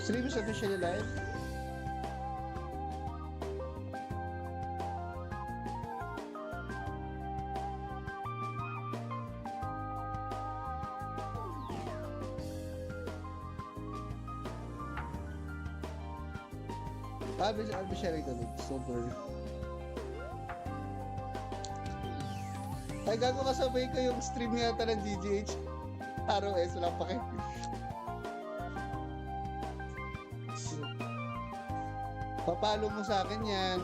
Stream is officially live. I'll be sharing the links, don't worry. Ay, gago kasabay ko yung stream yata ng GGH. ROS, wala pa kayo. Papalo mo sa akin yan.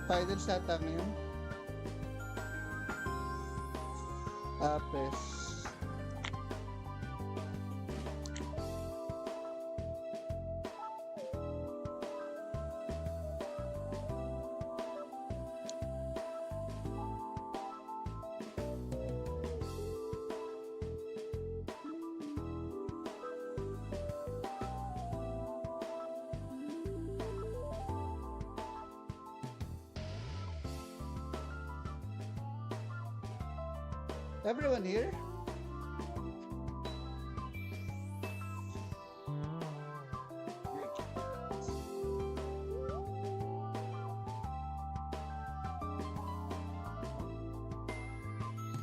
Finals nata ngayon. Apes. Everyone here?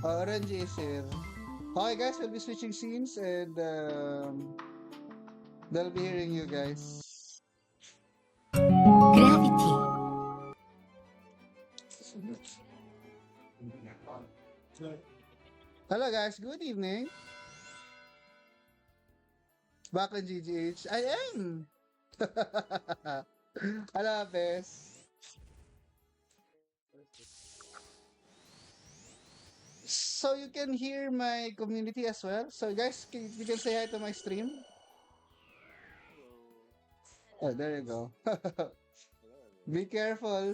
Orange is here. Okay guys, we'll be switching scenes and they'll be hearing you guys. Gravity. Hello guys, good evening. Back in GGH. I am! Hello, Bes. So you can hear my community as well. So guys, you can say hi to my stream. Oh, there you go. Be careful.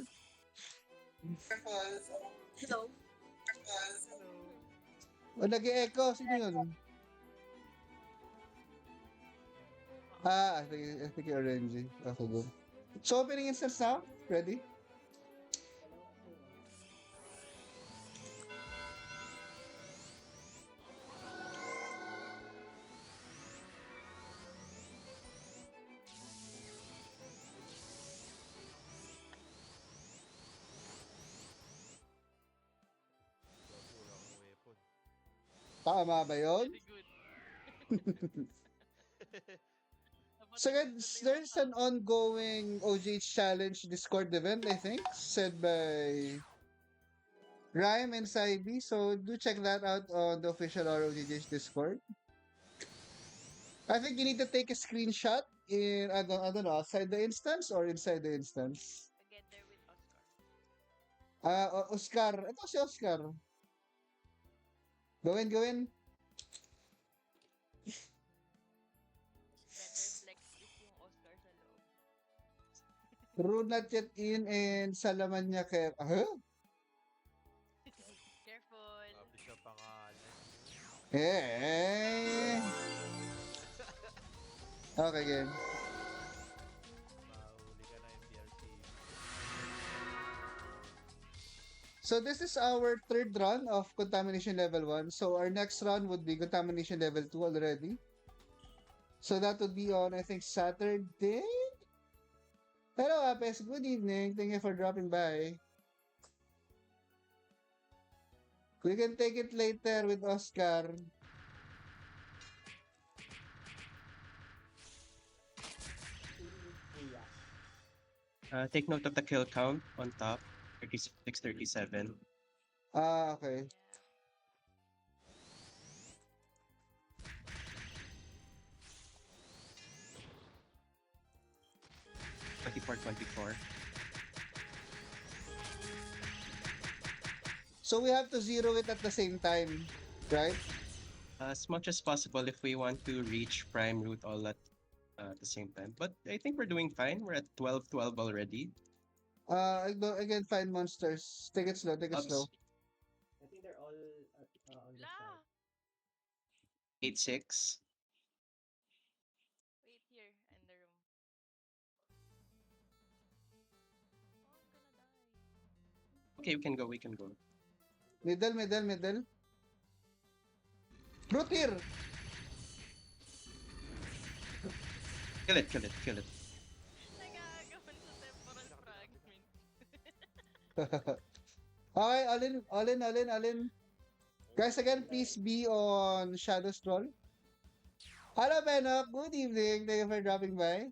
Hello. Oh, nag-e-echo. Sino yun? I think you're RNG. Okay, good. So opening instance now? Ready? Tama ba yun? Very good. So guys, there's an ongoing OGH Challenge Discord event, I think, said by Rhyme and Saibi. So do check that out on the official ROGH Discord. I think you need to take a screenshot in, I don't know, outside the instance or inside the instance. Together with Oscar. Oscar. Ito si Oscar. Gawin. Better flex is yung Oscar sa loob. Rune not yet in and salaman niya kay... Careful. Sabi siya pangalan. Eh. Okay, game. Mahuli ka na yung BRT. So this is our third run of contamination level 1. So our next run would be contamination level 2 already. So that would be on, I think, Saturday? Hello, Apes. Good evening. Thank you for dropping by. We can take it later with Oscar. Take note of the kill count on top, 36, 37. Okay. 24. So we have to zero it at the same time, right? As much as possible if we want to reach prime root all at the same time. But I think we're doing fine. We're at 12 already. Again, find monsters. Take it slow, take it slow. I think they're all on the La! side. 8-6. Wait here in the room. Oh, I'm gonna die. Okay, we can go. Middle. Root here! Kill it, kill it, kill it. Nag-aagawan sa temporal fragment. Okay, all in. Guys, again, please be on Shadow Scroll. Hello, Benok. Good evening. Thank you for dropping by.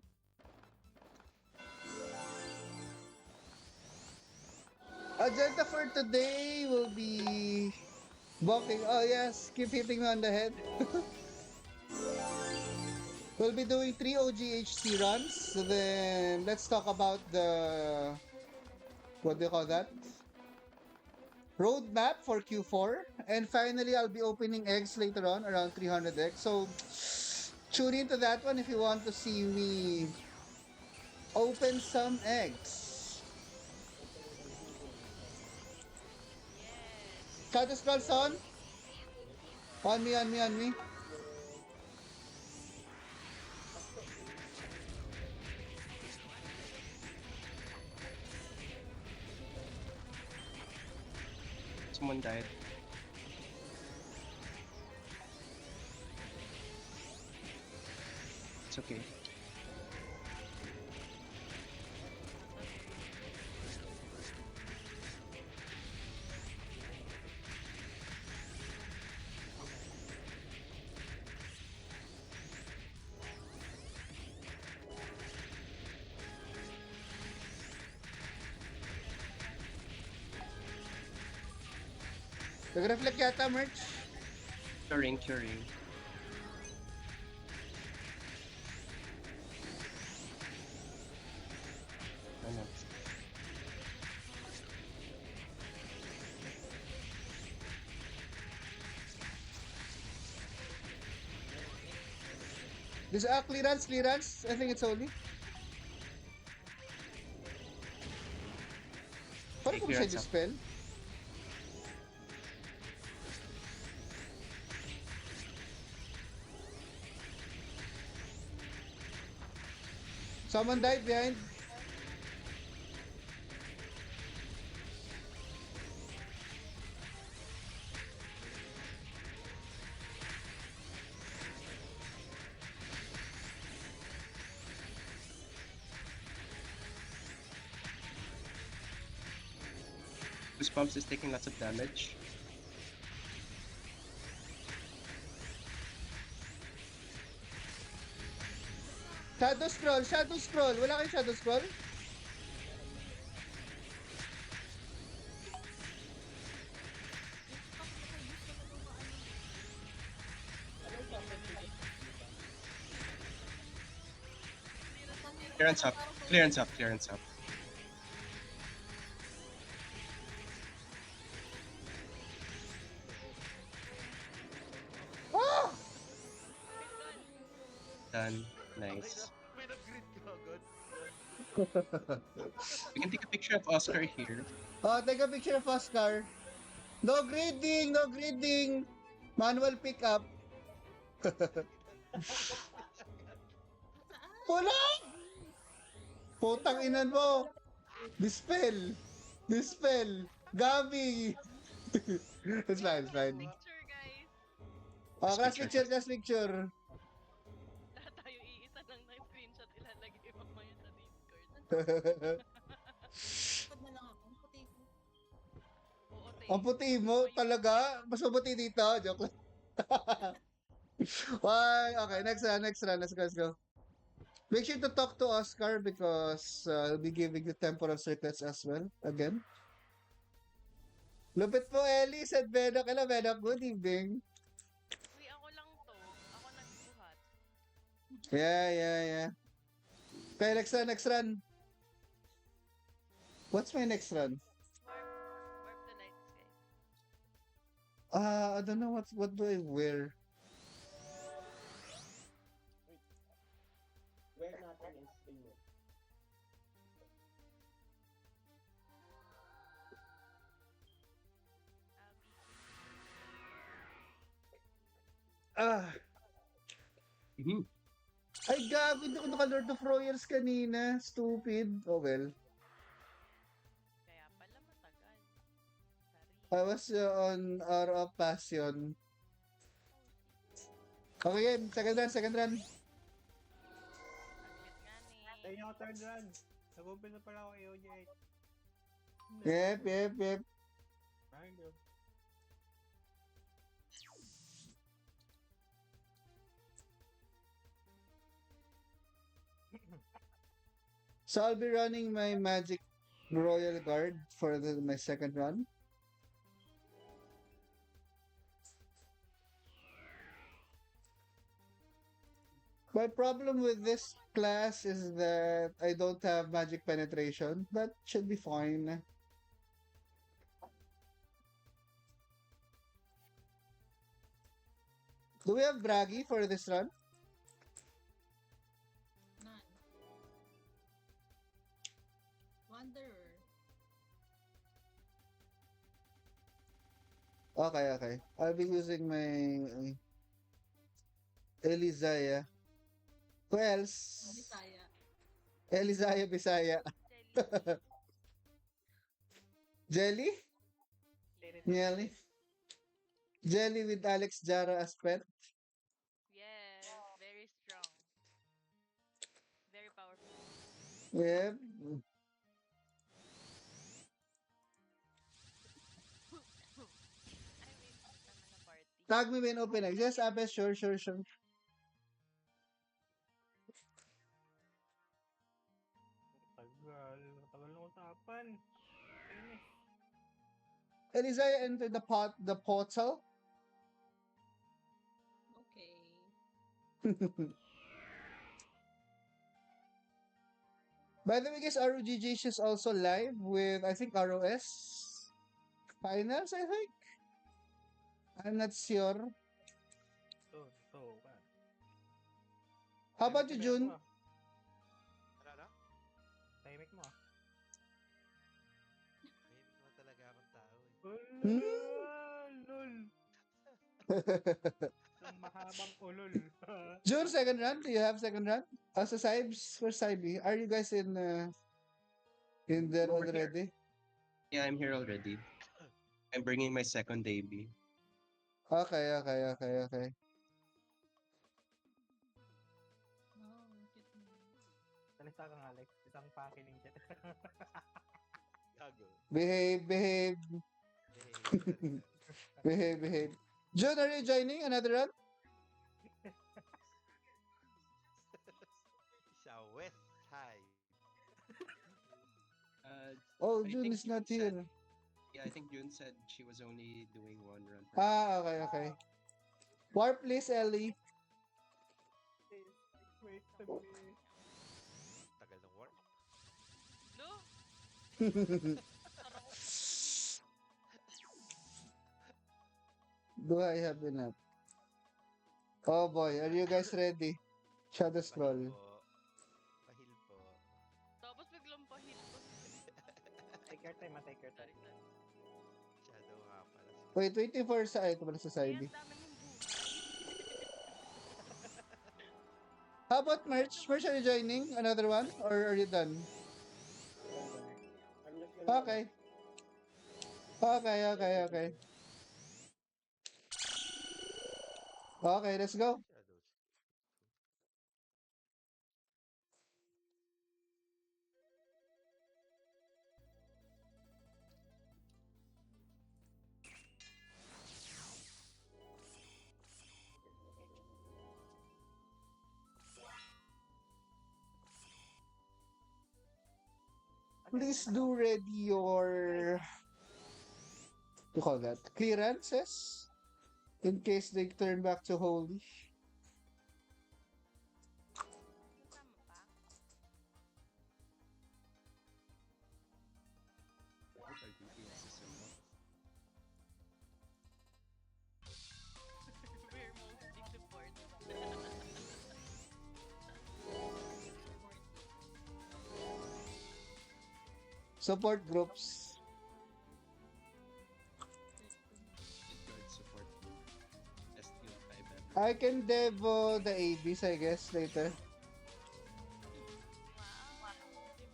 Agenda for today will be bonking. Oh, yes. Keep hitting me on the head. We'll be doing 3 OGHC runs. So then, let's talk about the... What do you call that? Roadmap for Q4. And finally, I'll be opening eggs later on, around 300 eggs. So, tune into that one if you want to see me open some eggs. Yes. Shadow Scrolls on? On me. Someone died. It's okay. Nag-reflect yata, merch. Curing. Ano? This clearance. I think it's only. Paano kung siya Clearance up. dispel? Someone died behind. Goosebumps is taking lots of damage. Shadow scroll. Wala kayong shadow scroll? Clearance up. Ah! Done. Nice. May nag-grid ka agad. We can take a picture of Oscar here. Oh, take a picture of Oscar. No grading. Manual pickup. Wala! Putang inan mo. Dispel. Gabi. It's fine. Picture, guys. Oh, class picture. Lahat tayo iisa lang na screenshot ilalagay mamaya sa Discord. Oo, Ang puti mo talaga. Mas mabuti dito. Joke lang. Why? Okay, next run. Let's go. Make sure to talk to Oscar because he'll be giving you temporal circuits as well. Again. Lupit po, Ellie. Said Benok. Hello, Benok. Good evening. Uy, ako lang to. Ako nagbuhat. Yeah. Okay, next run. What's my next run? Warp the light sky. I don't know what do I wear. Where nothing is in it. Ah, Mhm. ay gago, hindi ko naka-Lord of Royals kanina. Stupid. Oh well. Kaya pala matagal. I was on Hour of Passion. Okay, game. Second run. Tayo ako third run. Nag-umpisa pala ako AOG8. Yep. Mind you. So I'll be running my Magic Royal Guard for my second run. My problem with this class is that I don't have magic penetration, but should be fine. Do we have Bragi for this run? None. Wanderer. Okay. I'll be using my Elizaya. Who else? Bisaya. Elizaya Bisaya. Jelly. Jelly? Jelly? Jelly with Alex Jara as pet? Yes, very strong. Very powerful. Yep. I mean, naman na party. Tag me when open eggs. Yes, Abe, sure. Tagal ng usapan. Ayun eh. Elizaya entered the portal. Okay. By the way, guys, ROGG is also live with, I think, ROS finals, I think. I'm not sure. How about you, June? Ano? Tahimik mo. Tahimik naman talaga akong tao eh. Lol. Ang mahabang ulol. June, second run? Do you have second run? So Sibes, where's Sibey? Are you guys in there Over here. already? Yeah, I'm here already. I'm bringing my second AB. Okay. Oh, cute mo. Salita kang Alex. Isang pakiling chat. Gago. Behave. Behave. June, are you joining another run? Sa West High. Oh, I June think is not June said- here. Yeah, I think June said she was only doing one run. Okay. Warp, please, Ellie. Wait a minute. Tagal ng warp. No? Sarap. Do I have enough? Oh boy, are you guys ready? Shadow scroll. Pahil po. Tapos biglang pahil ko. Take your time, take your Sorry, time. sorry. Shadow nga pala. Waiting for sa ito pala sa Ay, side. ang dami mong buhay. How about merch? Merch, are you joining another one or are you done? I'm just gonna... Okay. Okay. Okay, let's go. Shadows. Please do ready your you call that clearances in case they turn back to holy. Kasama pa? Our DPS is simple. We're mostly support. Support groups. Good support group. STL5 I can devo the ABs, I guess, later. Wow, devotee.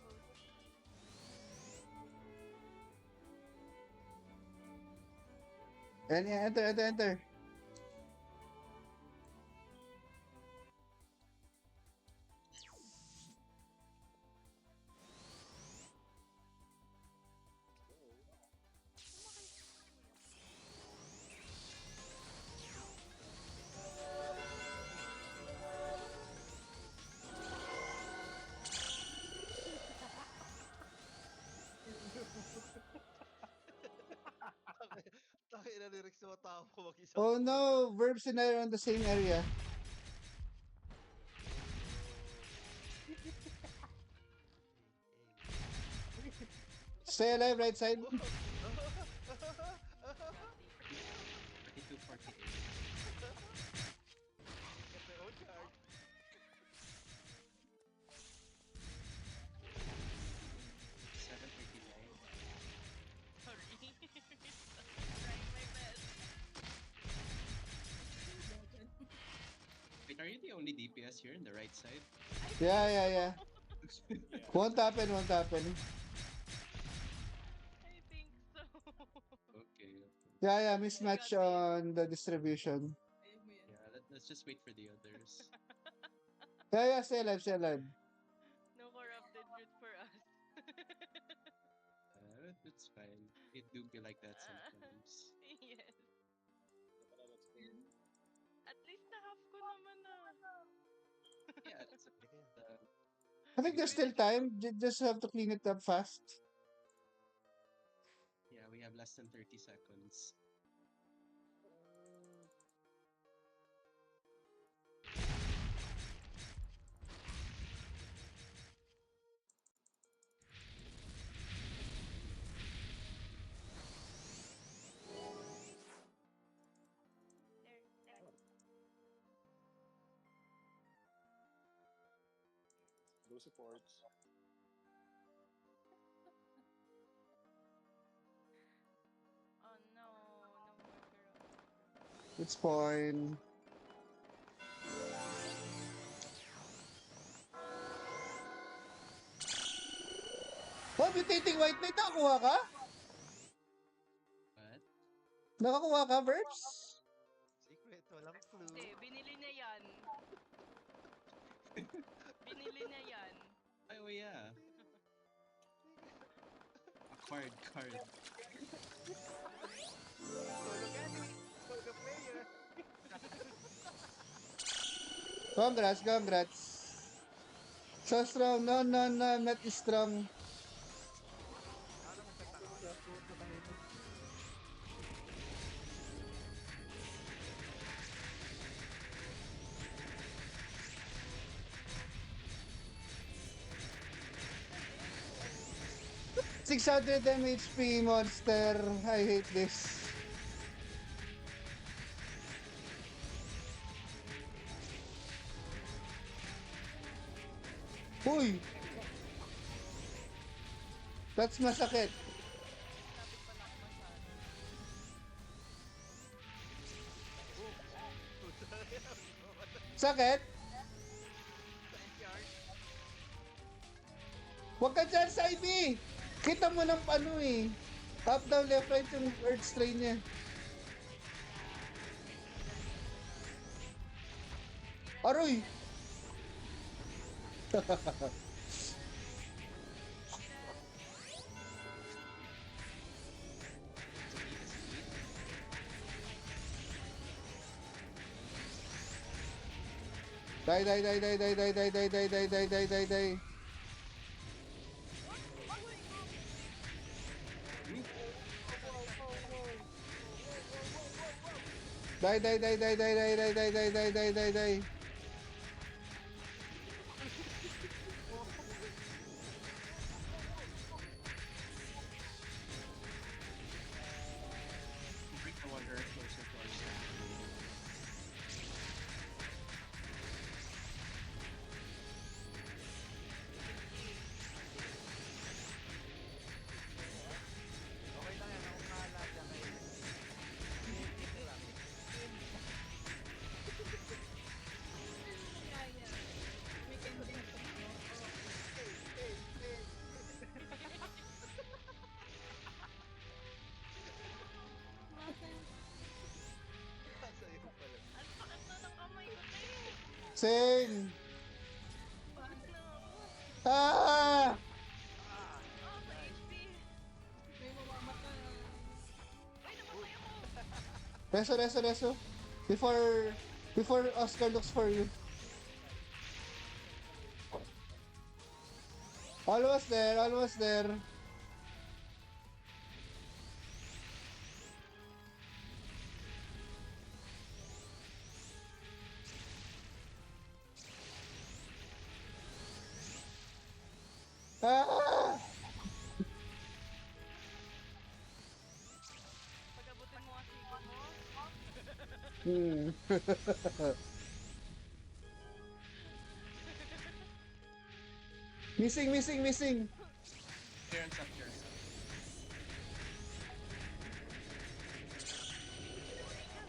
And yeah, enter. tumatawag ko mag-isa. Oh no, Verbs and I are on the same area. Stay alive, right side. 42-48. Get my own card. 7:39. Sorry. Trying my best. Wait, are you the only DPS here in the right side? Yeah. Won't happen, won't happen. I think so. Okay. Yeah, mismatch on the distribution. Ayun mo yan. Yeah, let's just wait for the others. Yeah, stay alive, stay alive. No corrupted root for us. It's fine. It do be like that sometimes. Yes. At least na-half ko naman ah. Yeah, it's I think there's still time. Just have to clean it up fast. yeah, we have less than 30 seconds. There. Blue supports. Oh no, no more corrupted. It's fine. Oh, mutating white knight, nakakuha ka? But Nakakuha ka, Verbs? Secret, walang clue. Hindi, binili niya yan. Binili niya yan. oh yeah, acquired card. Solo Gani. Solo player. Congrats. So strong. No, I'm not strong. Ano mo sa tanong? $600 HP monster. I hate this. Uy! That's masakit. Sakit? Huwag ka dyan sa IB! Kita mo ng ano eh. Up, down, left, right yung earth strain niya. Aroy! Die. Die. Bring the Wanderer closer to our side. Okay lang yan. Ako mahala dyan. Hit lang. Kaya. Weekend din ito. Nasa iyo pala. Ang sakit na ng kamay ko tayo. Sing! Bakit na ako? Ah! Oh, sa HP. May mamamatay. Ay, namatay ako. Reso. Before Oscar looks for you. Almost there. Hmm. Missing. Clearance up, clearance up.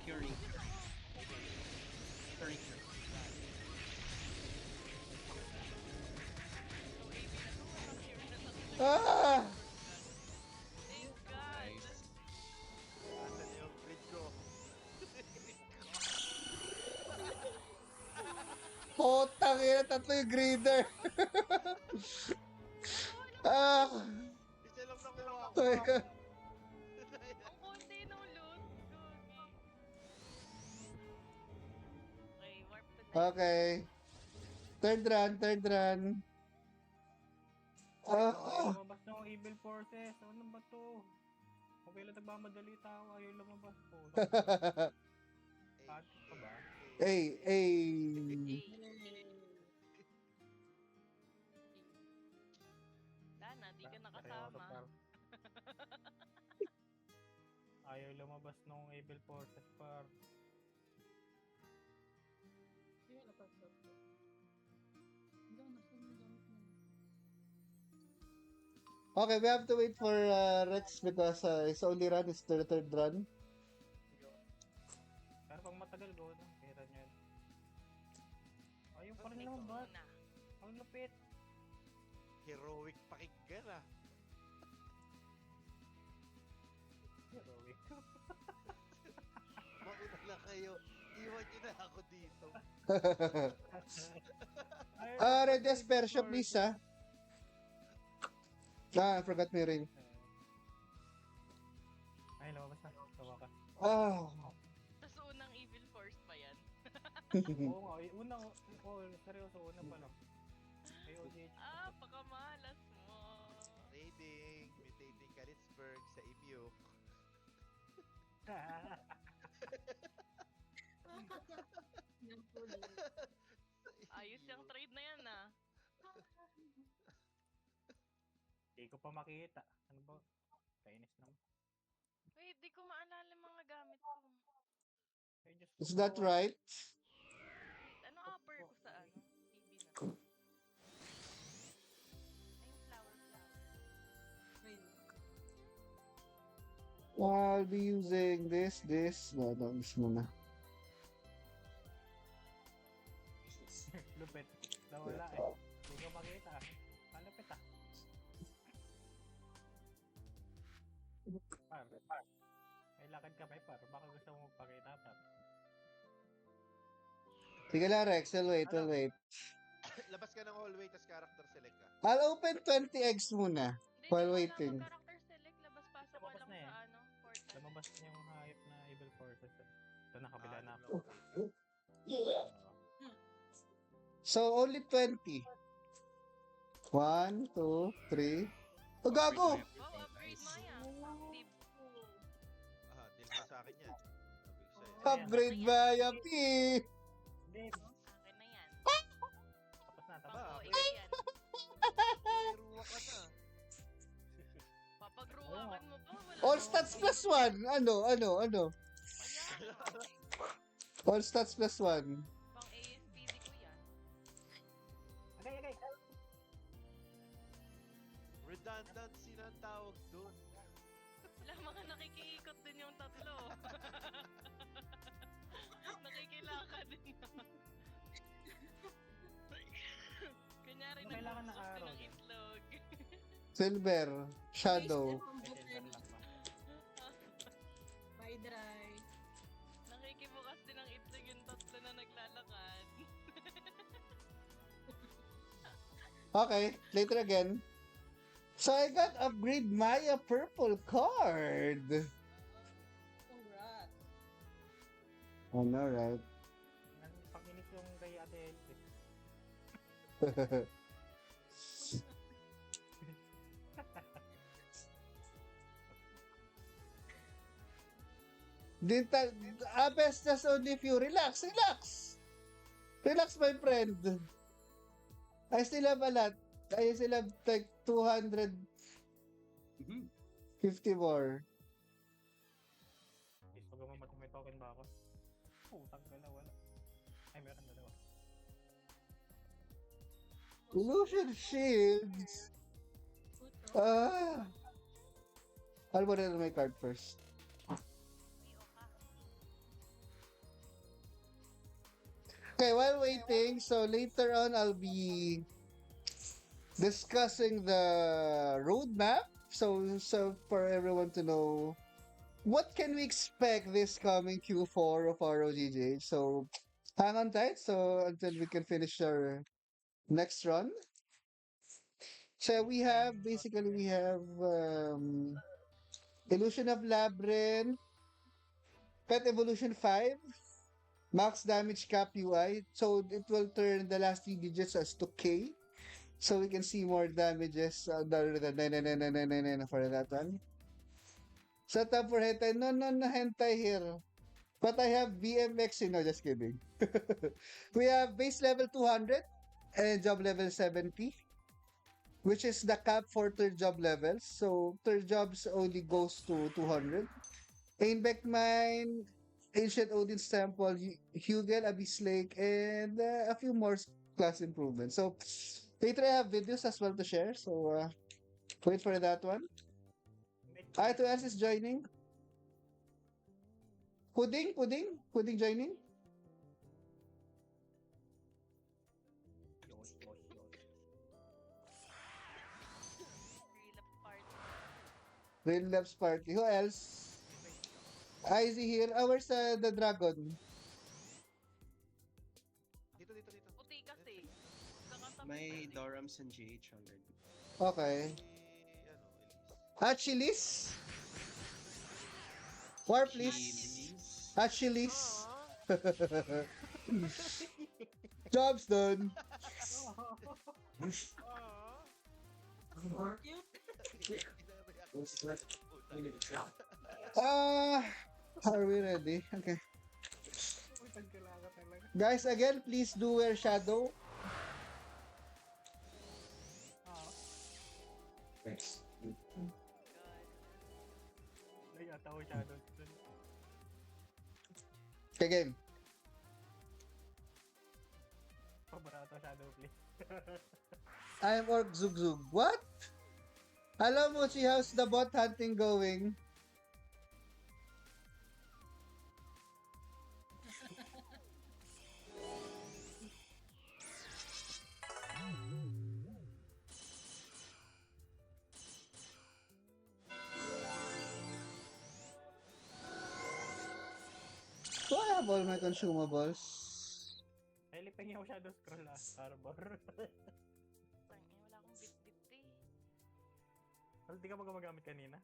Curing. Curing. Ah! Thank God! Nice. Asan yung grid ko? Potang ina, tatlo yung greeder. Ah! Isa lang nakuha ko. Teka. Ang konti ng loot. Gogi. Okay, warp to next. Okay. Third run. Ayaw Ah! lumabas ng evil forces. Ano ba to? Kung kailan nagmamadali tao, ayaw lumabas po. Paano pa ba? Hey. Sana, di ka nakasama. Ayaw lumabas ng evil forces par. Hindi wala pa. Hindi ako nasunod gamit na. Okay, we have to wait for Rex because his only run is the third run. Pero pag matagal go na, pera niya. Ayun pa rin Okay, naman ba? na. Ang lupit. Heroic pakinggan ah. Heroic. Mauna lang kayo. Iwan nyo na ako dito. Red Aspersia, please, ah. I forgot my ring. Ay, lumabas na. Tawa ka. Ah. Tapos unang evil force pa yan. Oo nga, unang, seryoso, una pa lang. AOGH. Pakamalas mo. Raiding, mutating Kalitzberg sa Imyuk. Yan po din. Ayos yung trade na yan ah. Hindi ko pa makita. Ano ba? Kainis naman. Wait, di ko maalala yung mga gamit ko. Ay, Diyos Is ko. that right? Wait, ano upper ko sa ano? TV na. Ay, flower. Wait. I'll be using this. No, this muna. Lupit. Nawala eh. Hindi ko makita. Malupit ah. Par. May lakad ka ba par? Baka gusto mo magpakita par. Sige lang, Rex. We'll wait. Labas ka ng hallway, tas character select ka. I'll open 20 eggs muna. Hindi, While di wala waiting. akong character select. Labas-pasok ko Lumabas lang na eh. sa ano, portal. Lumabas niya yung hayop na evil forces. Ito nakabila na Anim ako. lang. So, only 20. 1, 2, 3. Oh, gago! Oh, upgrade Maya. Active. Aha, deal mo sa akin yan. Sabi ko sa'yo. Upgrade Maya P! Hindi. Akin na yan. Tapos na. Pang Ba, OA yan. May ruwa ka na. Papagruwakan mo ba? Wala All na stats akong plus 1. Ano? Kaya, All stats plus 1. pang ASPD ko yan. Agay. Redundancy na ang tawag doon. Wala mga nakikiikot din yung tatlo. Nakikilakad din. Kunyari, Ano kailangan ng nagsusok araw ng dyan? itlog. Silver. Shadow. Ay, silver lang ba? Bye, dry. Nakikibukas din ng itlog yung tatlo na naglalakad. Okay, later again. So I got upgrade Maya purple card. Congrats. I know, right? Panginis yung kay Ate Elsie. Best just only few. Relax. Relax, my friend. I still have a lot. I still have like 250 Mhm. more. Gusto ko may token ba ako? Putang ka na, wala. Ay, meron dalawa. Illusion Shields. Ah. I'll put it on my card first. Okay, while waiting, so later on I'll be discussing the roadmap. So for everyone to know what can we expect this coming Q4 of ROGJ. So hang on tight so until we can finish our next run. So we have Illusion of Labyrinth, Pet Evolution 5, Max Damage Cap UI. So it will turn the last 3 digits as to K. So we can see more damages other than 99999 for that one. Set up for hentai. No, hentai here. But I have BMX, no, just kidding. We have base level 200 and job level 70, which is the cap for third job levels. So third jobs only goes to 200. Einbeck Mine, Ancient Odin's Temple, Hugel, Abyss Lake, and a few more class improvements. So later I have videos as well to share. So wait for that one. Who else is joining? Pudding joining? Real Loves Party. Who else? Izzy here. Where's the dragon? Dito. Puti kasi. Nakatabi May kasi. Dorams and GH already. Okay. Si, Chili's? War please. Please. Chili's. Aww. Jobs done. Are we ready? Okay. Putang ka lang talaga. Guys, again, please do wear shadow. Ay, ata ko shadow. Okay, game. Pabarato shadow, please. I am Orc Zug Zug. What? Hello, Mochi. How's the bot hunting going? Do I have all my consumables? Ay, lipeng yung shadow scroll Harbor. Tangina, wala akong bit-bit eh. Well, di ka ba gumagamit kanina?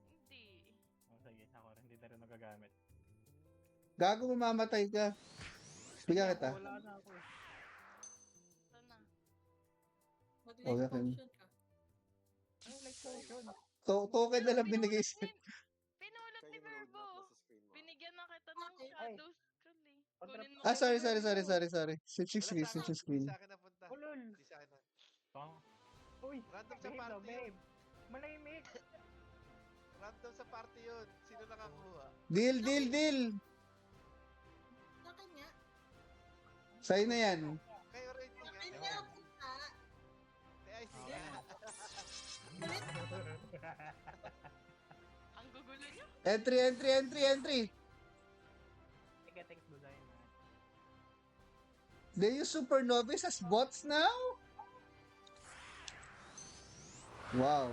Hindi. Oh, sige, ako rin. Hindi na rin nagagamit. Gago, mamamatay ka. Bigyan kita. Wala na ako eh. Sana. Oh, Mag-life yakin. potion ka. Ano like potion? Token na lang binigay sa... Pinulot ni Kaya yung Verbo. roadmap nasa screen mo. Binigyan na kita ng Ay. shadow scroll eh. Kunin mo. Sorry. Switching screen. Di sa akin napunta. Oh, lol. Di sa akin na. Oh. Uy, Random sa babe, party yun. babe. Malimik. Random sa party yun. Sino nakakuha? Deal! Sa akin nga. Sa'yo na yan. Kayo rin. Sa akin nga, punta. Ay, sige. Ang gugulo niyo. Entry! Sige, thanks, design. They use supernovaes as bots now? Wow.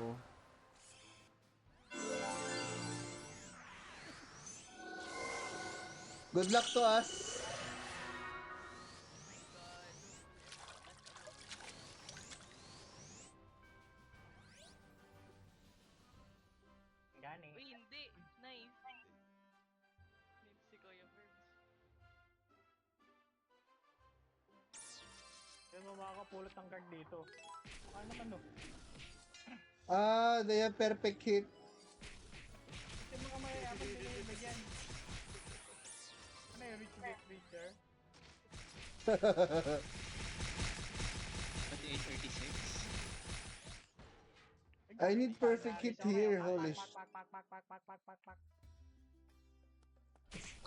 Good luck to us. Gani. Uy, hindi. Nice. Nice si Kuya Verbs. Kaya mo makakapulot ng card dito. Ano naman no? They have perfect hit. Kasi mga mayayaman sila yung bigyan. Ano yung rich get richer? 2836. I need perfect hit here. Holy sh...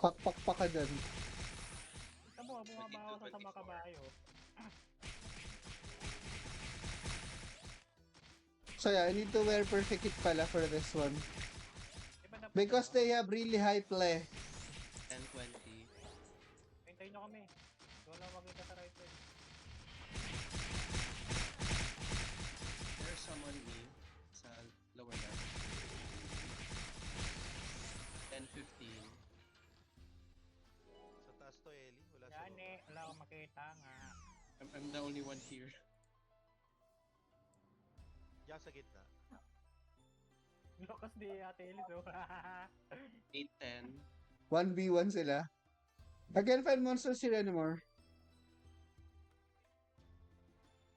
Pak. Kakpak ka dyan. bumaba ako sa makabayo. So yeah, I need to wear perfect hit pala for this one. Diba dapat Because they have really high play. 10-20. hintayin nyo kami. Doon lang makita sa right side. There's someone me sa lower left. 10-15. Sa taas to, Ellie. Wala sa Yan baba. eh, wala akong makita nga. I'm the only one here. Diyan sa gitna. Lakas di Ate Elise oh. 8-10. 1v1 sila. I can't find monsters here anymore.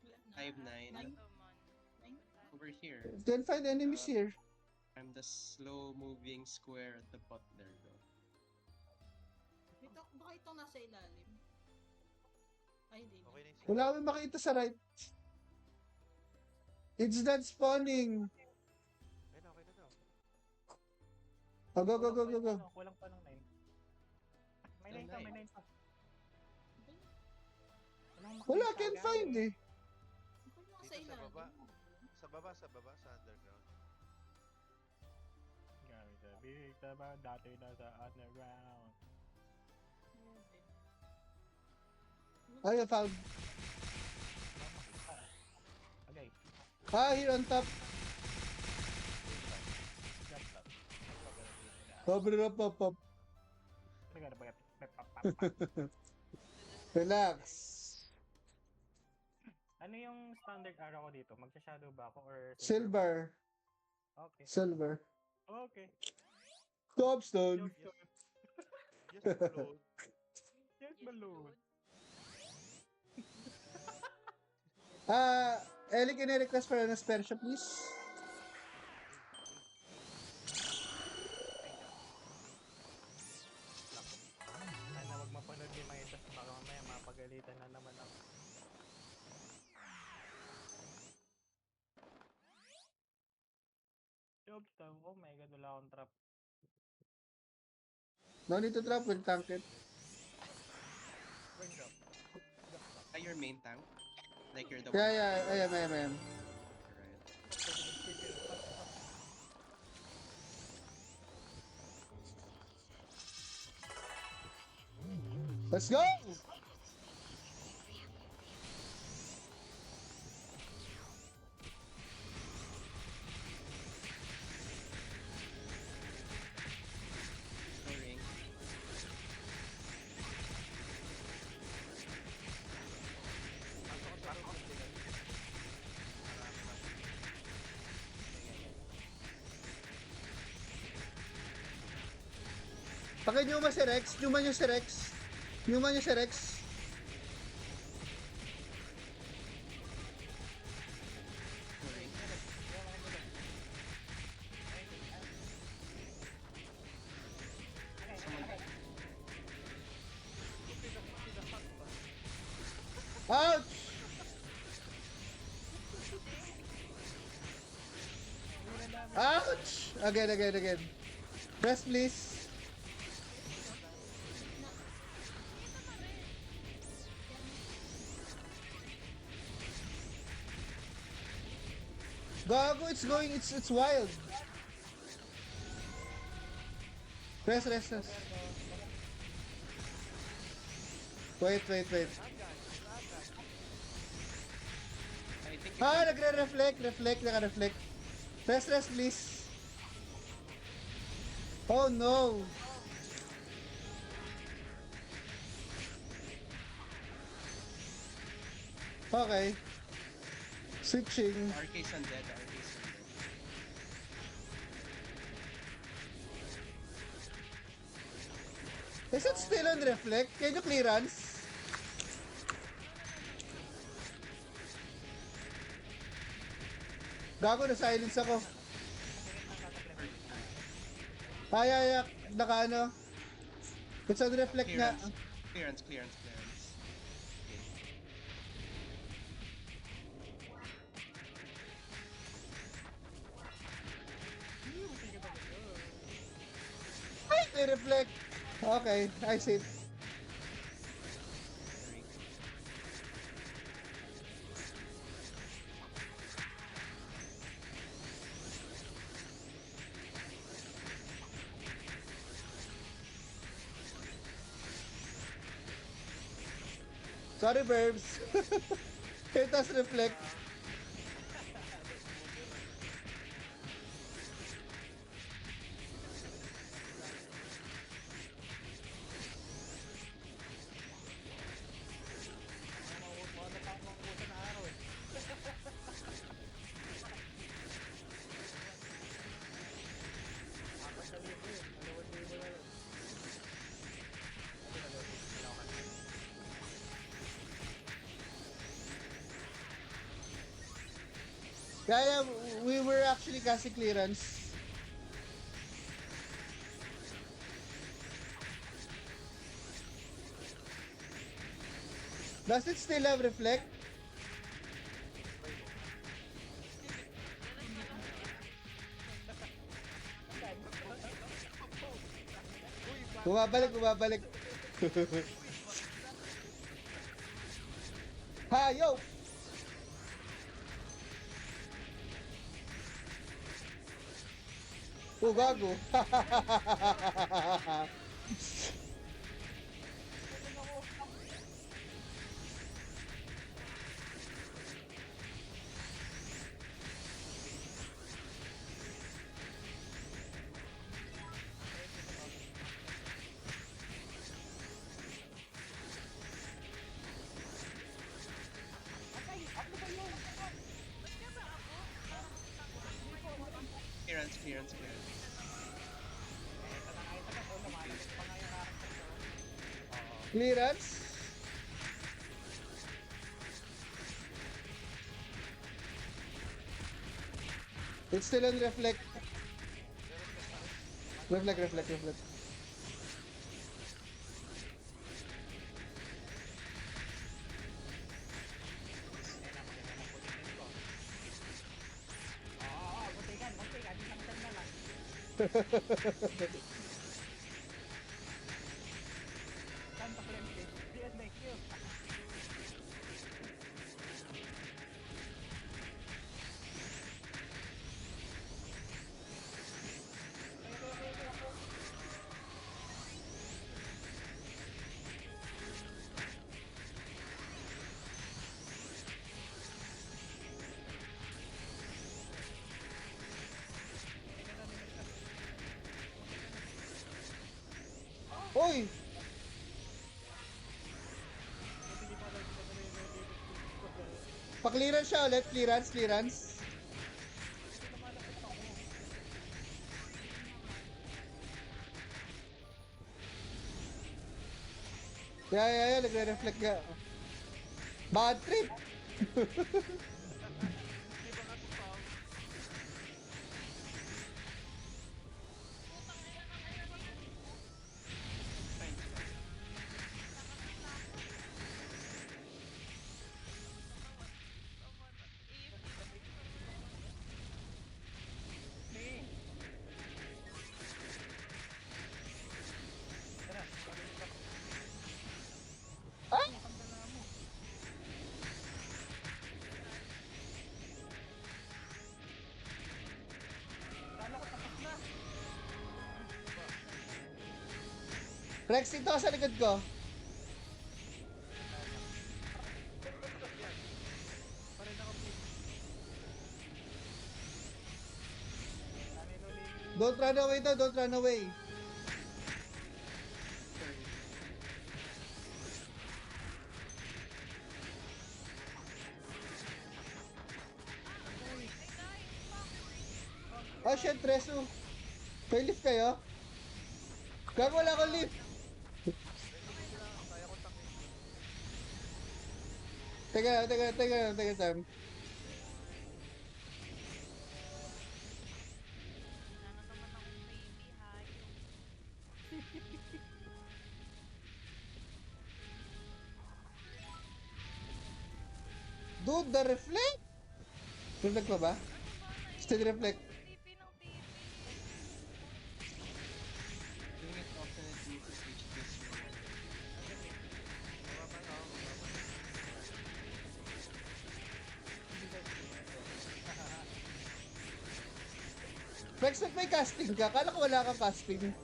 Wala na. 5-9. Nine. Come on. Over here. Can't find enemies here. I'm the slow moving square at the bot. There you go. Ito, baka itong nasa ilalim. Ay, hindi. Okay na yung Wala kami makita sa right. It's not spawning. Okay na daw. Oh, go, go, go, go, go. Kulang pa ng 9. May 9 pa, may 9 pa. Wala, can't find eh. Ito nasa Dito sa ilalim. baba. Sa baba, sa underground. Gamit sa big taba, dati nasa underground. Ay, I found. Okay, Ah, here on top. jump up. Pop, pop, pop, pop. Relax. Ano yung standard arrow ko dito? Magsha-shadow ba ako or Silver. Okay. Silver. Okay. Topstone. Just upload. Yes, balloon. Ellie, can I request for an aspersion, please? Sana wag mapanood ni Maita. Baka mamaya mapagalitan na naman ako. Job stone. Oh my god, wala akong trap. No need to trap, we'll tank it. Bring drop. Are your main tank? Like you're the Yeah, one. yeah, I am, I am, I am. Right. Let's go! Scoring. Paki-Numa si Rex. Numa nyo si Rex. Numa nyo si Rex. Scoring. Ouch! Ouch! Again, again, again. Press, please. Gago, it's going, it's wild. Press, press, press. Wait, wait, wait. I think Ah, nagre-reflect, reflect, naka-reflect. Press, press, please. Oh no. Okay. Switching. RK's undead. RK's undead. Is it still on reflect? Can you clearance? Gago, na-silence ako. Ay, ay, ay. Naka ano. It's on reflect nga. Clearance. Clearance. Okay. Ay, may reflect. Okay, I see. Sorry, Burbs. It does reflect. Wala pa akong makuha na araw eh. Apat na libo yun. 2,000 na yun. Kaya we were actually kasi clearance. Does it still have reflect? Bumabalik. Hayop! Oh, gago. Clearance. Clearance? It's still on reflect. Reflect. Santa Clemente. Yes, thank you. Uy! Pa-clearance siya ulit. Clearance. Yeah. Nagre-reflect ka. Bad trip! Rex, dito ka sa likod ko. Don't run away daw, don't run away. Oh shit, Tresu. May lift kayo? Gago, wala akong lift. Teka, Sam. Dude, the reflect? Reflect pa ba? Still reflect. TP ng TP. Doing it often it needs to reach this one. Rex, ba't may casting ka? Kala ko wala kang casting.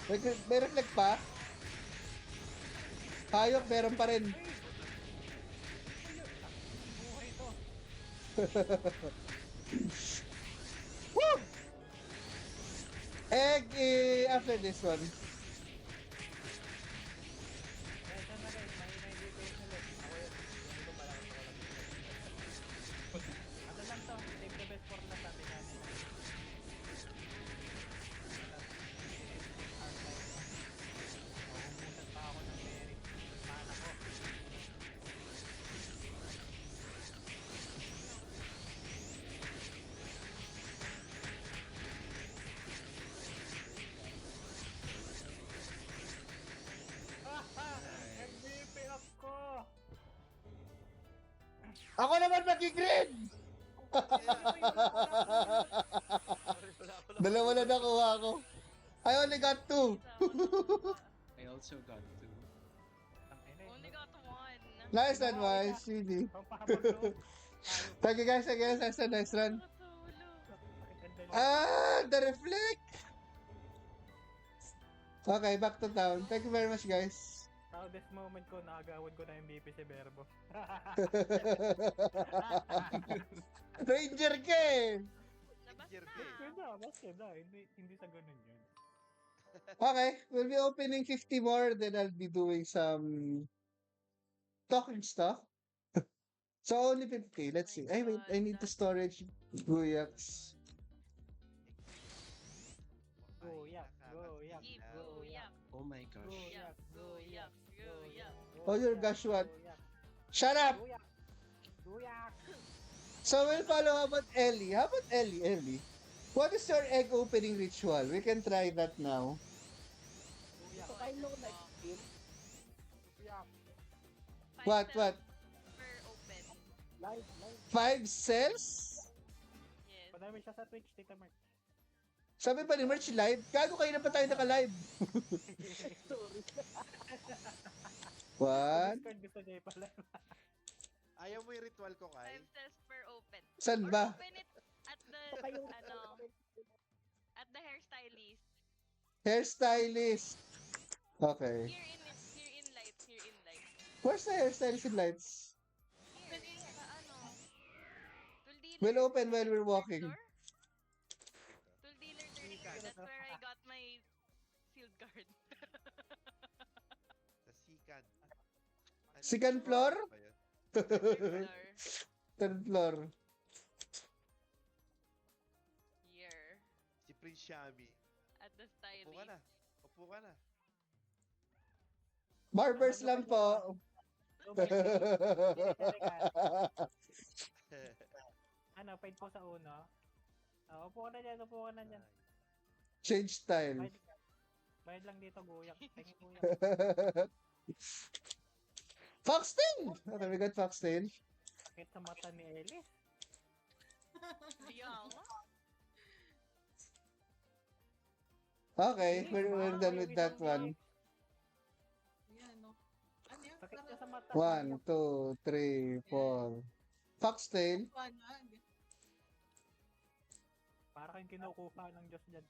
May reflect pa? Hayop, meron pa rin. Buhay to. Woo! Egg after this one. Kaya siya na guys, mahina yung DPS nila. Ako yun. Hindi ko malakas ako lang. Ano lang to, save the best for last sabi namin. Mahuhusan pa ako ng merit. Mana ko. MVP ako! Ako naman mag-green! Dalawa na nakuha ko. I only got 2. I also got 2. Only got one. Nice advice, CD. Thank you guys again. That's the next run. Ah, the reflect! Okay, back to town. Thank you very much, guys. Proudest moment ko, nakagawad ko na MVP si Berbo. Ranger ka eh! Labas Year na. game. Basket na. Hindi sa ganun yun. Okay, we'll be opening 50 more, then I'll be doing some talking stuff. So only 50. Let's see. Ay, wait, I need the storage. Guyaks. Go, yak, go, yak, Keep go, go yak, yak. Oh my gosh. go, Yak, yak, go yak, go yak. Oh, your gosh, what? Go, yak, Shut up! go, yak, go, yak. So we'll follow. How about Ellie? How about Ellie? Ellie, what is your egg opening ritual? We can try that now. What? What? Per open. 5 cells? Yes. Padami siya sa Twitch, Tita Mark. Sabi pa ni Merch live? Gago kayo na pa tayo naka-live. One. Discord gusto niya pala. Ayaw mo yung ritual ko, Kai? 5 cells per open. Saan Or ba? open it at the, at the hairstylist. Hairstylist. Okay. Here in lights, here in lights. Where's the hairstylist and lights? Here, sa ano. Tool dealer. We'll open while we're walking. Third floor? Tool dealer third floor. That's where I got my sealed card. Sa Sikan. Ano, Second floor? ba yun? Third floor. Third floor. Here. Si Prince Shami. At the Upo ka stylist. na. Upo ka na. Barbers lang po. Ano, paid po sa uno. Upo ka na dyan, upo ka na dyan. Change style. Bayad lang dito, guyak. Tingin guyak. Foxtail! Okay, we got Foxtail. Sakit sa mata ni Ellie. Yeah, nga. Okay, we're done with that one. Yan, no? Ano yan? Sakit ka sa mata. 1, 2, 3, 4. Foxtail. Panag. Para kayong kinukuha ng Diyos dyan.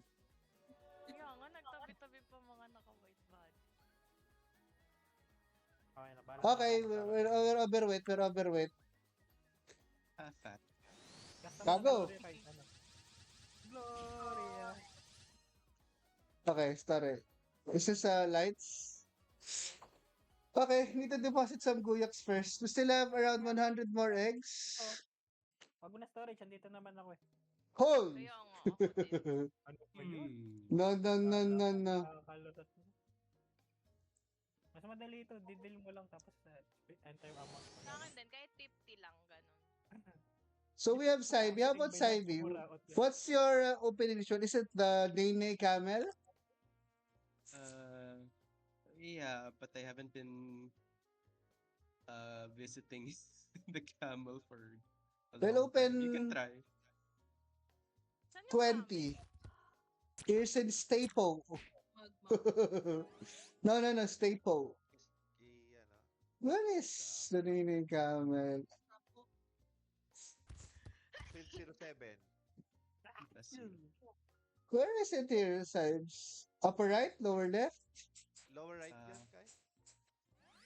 Yeah, nga. Nagtabi-tabi pa mga naka-white badge. Okay na, bahala Okay, na. we're overweight, we're overweight. Fat. Custom Gago. Gloria kahit ano. Gloria. Okay, story. Is this lights? Okay, need to deposit some guyaks first. We still have around 100 more eggs. Wag mo na storage, andito naman ako eh. Hold! Kaya nga, ako din. Ano ba yun? No, no, no, no, no. Nakakalutot mo. Mas madali ito, didil mo lang tapos enter yung amount mo. Sa akin din, kahit 50 lang, ganun. So we have Saibi. How about Saibi? What's your opening ritual? Is it the Dene Camel? Yeah, but I haven't been visiting the camel for a Well, long time. You open can try. Saan yung 20. Here's in Staple. Mag. No, no, no, Staple. Ano? Where is the Dene Camel? Phil 07. Let's see. Where is it here, sides? Upper right, lower left? Lower right Ah. yan, Kai?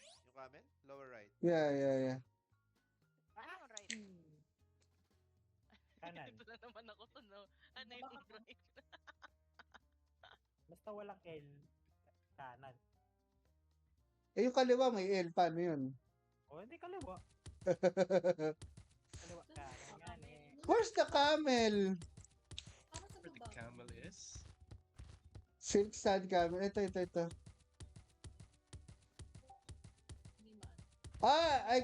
Yung camel? Lower right. Yeah. Ano yung right? Kanan. Ito na naman ako to, no? Ano yung right? Basta walang L. Kanan. Eh, yung kaliwa may L. Paano yun? O, hindi kaliwa. Kaliwa. Kanan yan eh. Where's the camel? Parang sa Where the baba. camel is? Silk sand camel. Ito. Hindi man. I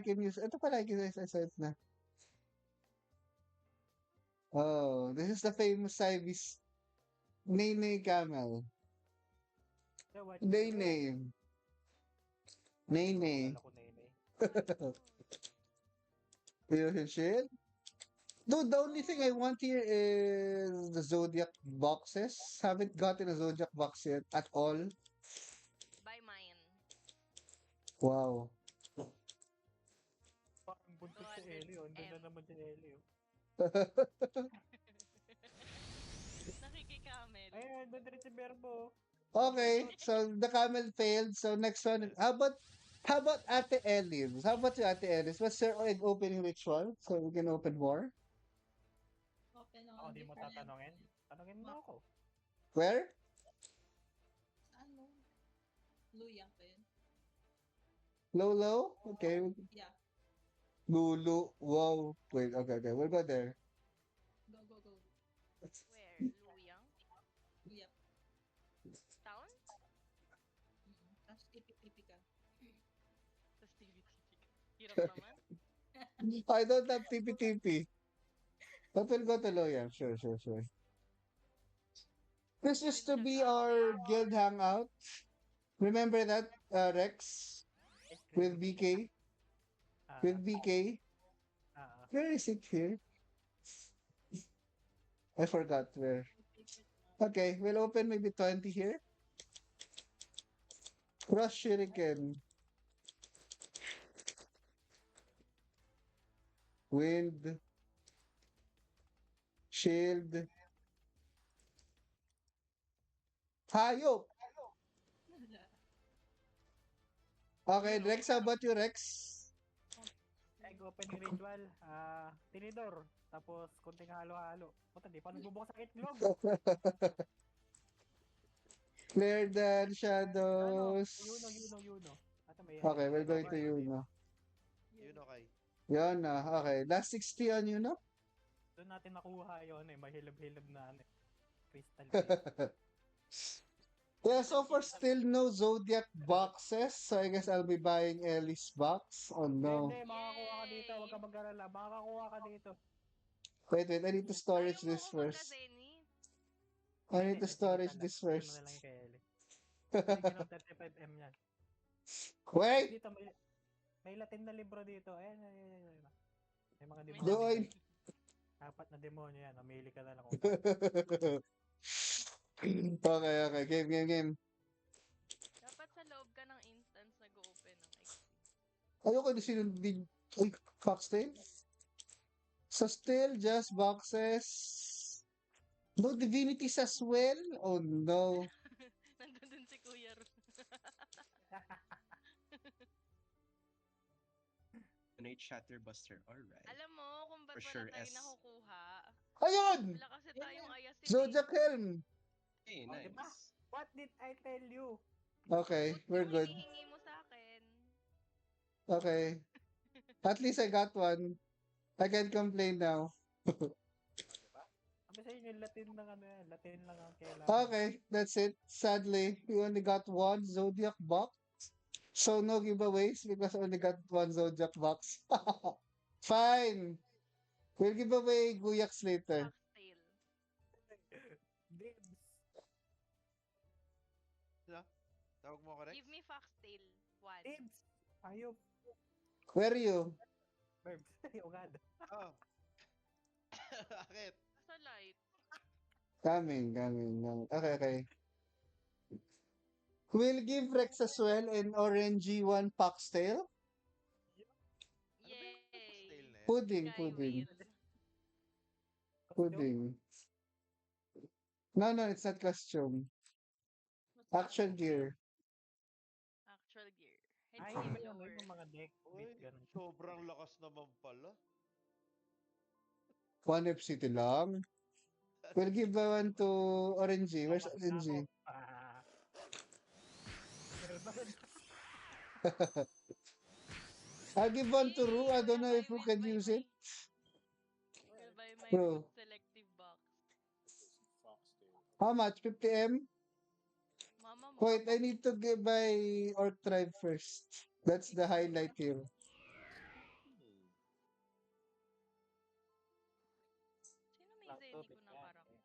can use, ito pala, I can use it na. Oh, this is the famous Ibis Nene camel. Yeah, watch Nene. Nene. Kala ko Nene. Fusion shield. Dude, the only thing I want here is the Zodiac boxes. Haven't gotten a Zodiac box yet at all. Buy mine. Wow. Parang buntot si Elio. Andun na naman si Elio. Nakikikamel. Ayun, doon rin si Berbo. Okay, so the camel failed. So next one, how about Ate Ellis? How about you, Ate Ellis? What's your egg opening ritual? So we can open more. Open Ako, on di mo different- tatanungin. Tanungin mo ako. Where? Sa ano? Luyang pa yun. Low? Okay. Yeah. Lulu. Wow. Wait, okay. We'll go there. Go. Where? Luyang? Luyang. Town? Tapos tipi-tipi ka. Tapos TV-TV. Hirap naman. I don't have TP. But we'll go to Loyang. Sure. This used to be our guild hangout. Remember that, Rex? With BK? With BK? Where is it here? I forgot where. Okay, we'll open maybe 20 here. Cross Shuriken. Wind. Shield. Hayop. Okay, Rex, how about you, Rex? Egg opening ritual. Tinidor. Tapos, konting halo-halo. Puta, di pa nagbubukas ang itlog. Clear the Ano? shadows. Yuno. Ito may Okay, we're going to Yuno. Yun, okay. Yun na. Okay, last 60 on Yuno. Doon natin nakuha yun eh. Mahilab-hilab na ano, crystal base. Yeah, so far still no Zodiac boxes. So I guess I'll be buying Ellie's box. Oh no. Hindi, makakuha ka dito. Huwag ka mag-alala. Makakakuha ka dito. Wait, I need to storage Ayaw mo this ko first. magka-Zenith. I need to storage this Ano first. na lang yung kay Ellie. Original 35M yan. Wait! Dito, may Latin na libro dito. Ayan. May mga May demonyo. Doon. Apat na demonyo yan. Namili ka na lang kung Okay. Game. Dapat sa loob ka ng instance nag-open ng XP. Ayoko na sinundin. Uy, Foxtail? So still just boxes. No divinities as well? Oh no. Nandun din si Kuya Ru. Donate Shatterbuster. Alright. Alam mo kung ba't For wala sure, tayo S. nakukuha? Ayun! Wala kasi tayong ayasin. Zodiac Helm! Hey, Oh, nice. diba? What did I tell you? Okay, we're good. Hinihingi mo sa akin. Okay. At least I got one. I can't complain now. Sabi sa inyo, Latin lang ano yan. Latin lang ang kailangan. Okay, that's it. Sadly, we only got one Zodiac box. So no giveaways because I only got one Zodiac box. Fine. We'll give away Guyaks later. Foxtail. Dibs. Tawag mo ako, Rex? Give me foxtail. One. Dibs. Ayop. Where are you? Verbs. Ugad. Oh. Bakit? Sa light. Coming. Okay. We'll give Rex as well an orangey one Foxtail. Yay! Tail na yan. Pudding. Sky wheel. Pudding. No, no, it's not costume. Action gear. Actual gear. Ay, Head may game ano lower. yung mga deck. Uy, Bit ganun. sobrang lakas naman pala. 1 FCT lang. We'll give one to Orangey. Where's Tapos na ako. Orangey? Melban. I'll give one to Ru. I don't know Kuya if Ru Bai, can may- use may- it. Will buy my Bro. food selective box. Foxtail. How much? 50M? Mama mo. Wait, I need to buy Orc Tribe first. That's the highlight here. Hmm. Sino may Lang Zenny tubig ko na yan. karakter?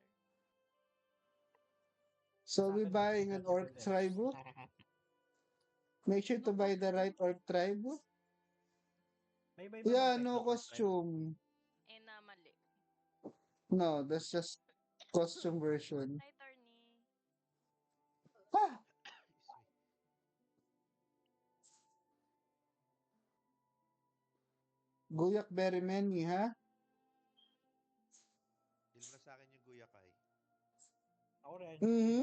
So we're buying an Orc Tribe. Make sure to buy the right Orc Tribe. May iba Yeah, bang no technical costume. Eh, na mali. No, that's just costume version. Hi, Tarny. Ah! Guyak very many, ha? Deal mo na sa akin yung guyakay. Ako rin. Mhm.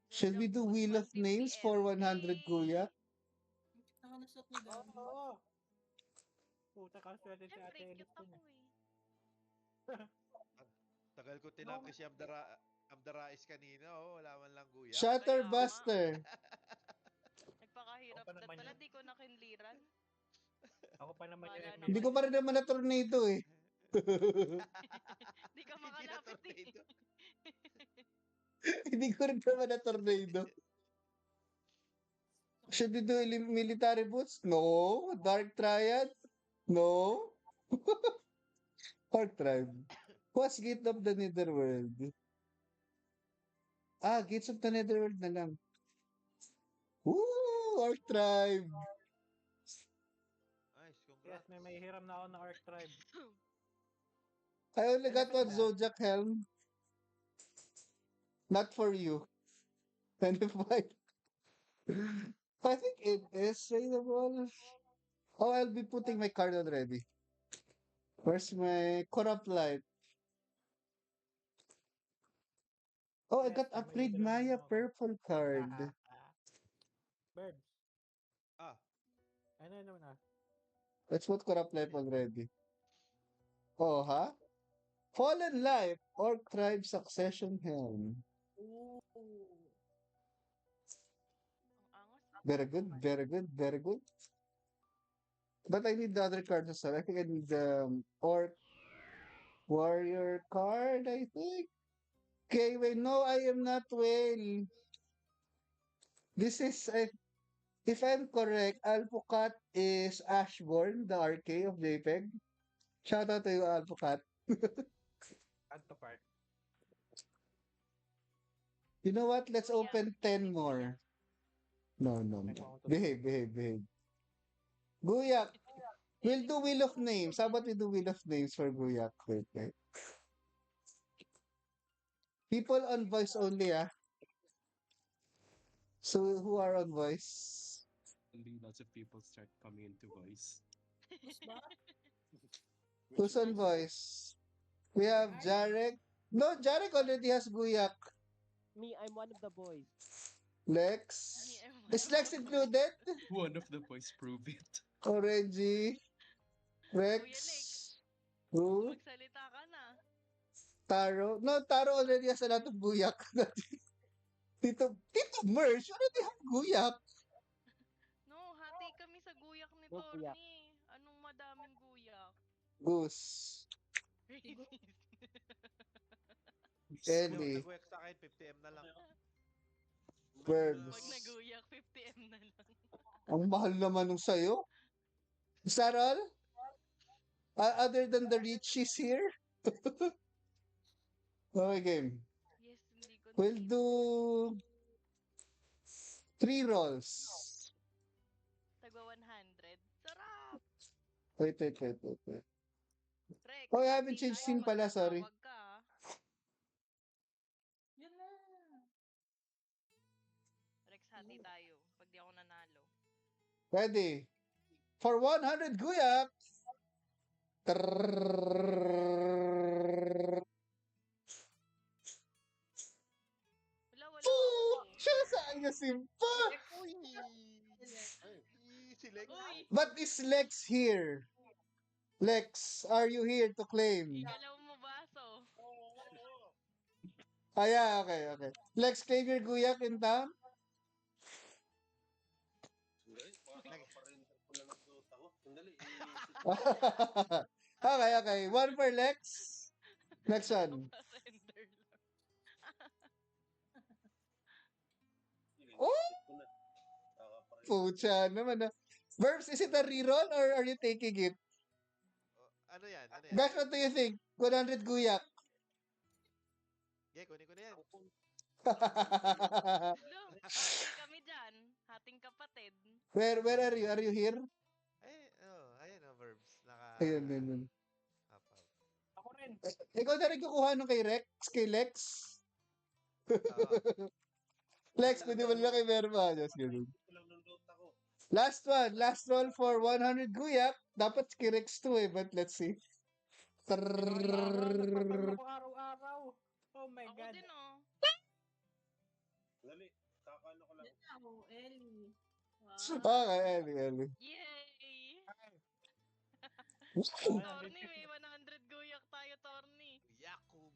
Should we do Wheel of Names for 100 Guyak? Nakalusot ni Oo. Gabi. Oh, puta ka swerte si Siyempre, Ate Ellis cute dun ako eh. Tagal ko tinangki si Abdarais kanina, wala man lang guya. Shatterbuster. Nagpakahirap Ako pa na naman pala, yun. di ko nakinliran. Ako pa naman Wala yung naman. Hindi ko pa rin naman na tornado eh. Di ka Hindi na makalapit eh. tornado. Hindi ko rin naman na tornado. Should we do military boots? No. Dark Triad? No. Dark Tribe. What's Gate of the Netherworld? Ah, Gates of the Netherworld na lang. Woo! Orc Tribe. Nice, Yes, congrats. may hiram na ako na Arc Tribe. I only got one Zodiac helm. Not for you. 25. I think it is available. Oh, I'll be putting my card already. Where's my Corrupt Light? Oh, I Yes, got may Upgrade hiram Maya na ako. purple card. Birds. Ah, Ano naman ah? Let's put Corrupt Life already. Oh, ha? Fallen Life or Tribe Succession Helm. Ooh. Ang angas. Very good, very good, very good. But I need the other cards as well. I think I need the Orc Warrior card, I think. Okay, wait, no, I am not well. This is, if I'm correct, Alpucat is Ashborn, the RK of JPEG. Shout out to you, Alpucat. Add to cart. You know what? Let's Guyak. open 10 more. No, no, no. Behave, behave, behave. Guyak. We'll do Wheel of Names. How about we do Wheel of Names for Guyak? Wait, wait. People on voice only, ah. So, who are on voice? Only lots of people start coming into voice. Who's ba? Who's on voice? We have Jarek. No, Jarek already has Guyak. Me, I'm one of the boys. Lex. Is Lex included? One of the boys prove it. Orange. Kuya Lex, Rex. Who? magsalita ka na. Taro. No, Taro already has a lot of Guyak. Tito Merge already have Guyak. No, hati kami sa guyak ni Go, guyak. Torny. Anong madaming guyak? Goose. Ikaw, Ellie. nag-work sa akin, 50M na lang. Birds. Pag naguyak, 50M na lang. Ang mahal naman nung sayo. Is that all? Other than the Richies here? Okay, game. Yes, hindi ko We'll naisip. do 3 rolls. Tagwa 100. Sarap! Wait. Rex, Oh, I haven't hati changed tayo scene pala, pag sorry. tatawag ka, ah. Yan na. Rex, hati tayo. Pag di ako nanalo. Ready? For 100 Guyak, Trrrr. Wala Poo! ako. Siya sa kanya simpa! Uy! Select. Ay, select. Uy! But is Lex here? Lex, are you here to claim? Igalaw mo baso. Ah, yeah, okay, okay. Lex, claim your guyak in town? Sandali, papaparinter ko na ng Dota ko. Sandali, Okay, okay. One for Lex. Next one. Surrender lang. Oh! ko na. Papaparinter. Pucha naman ah. Verbs, is it a reroll or are you taking it? Ano yan? Ano yan? Guys, what do you think? 100 guyak. Yeah, kunin ko na yan. Hello, hati kami dyan. Hating kapatid. Where are you? Are you here? Ay, ayan verbs. Ayun, ayun, ayun. Apaw. Ako rin. Ikaw na rin kukuha nung kay Rex, kay Lex. Oo. Lex, pwede mo lang kay Verba. Just ganun. Ko lang ng Dota ko. Last one. Last roll for 100 guyak. Dapat kay Rex to eh, but let's see. Nagpaparoon ako araw-araw. Oh my Ako God. din oh. Dali, kakano ko lang. Yan ako, Ellie. Wow. Okay, Ellie, Ellie. Yay! Ayan, Torny, may 100 guyak tayo, Torny. Yakub.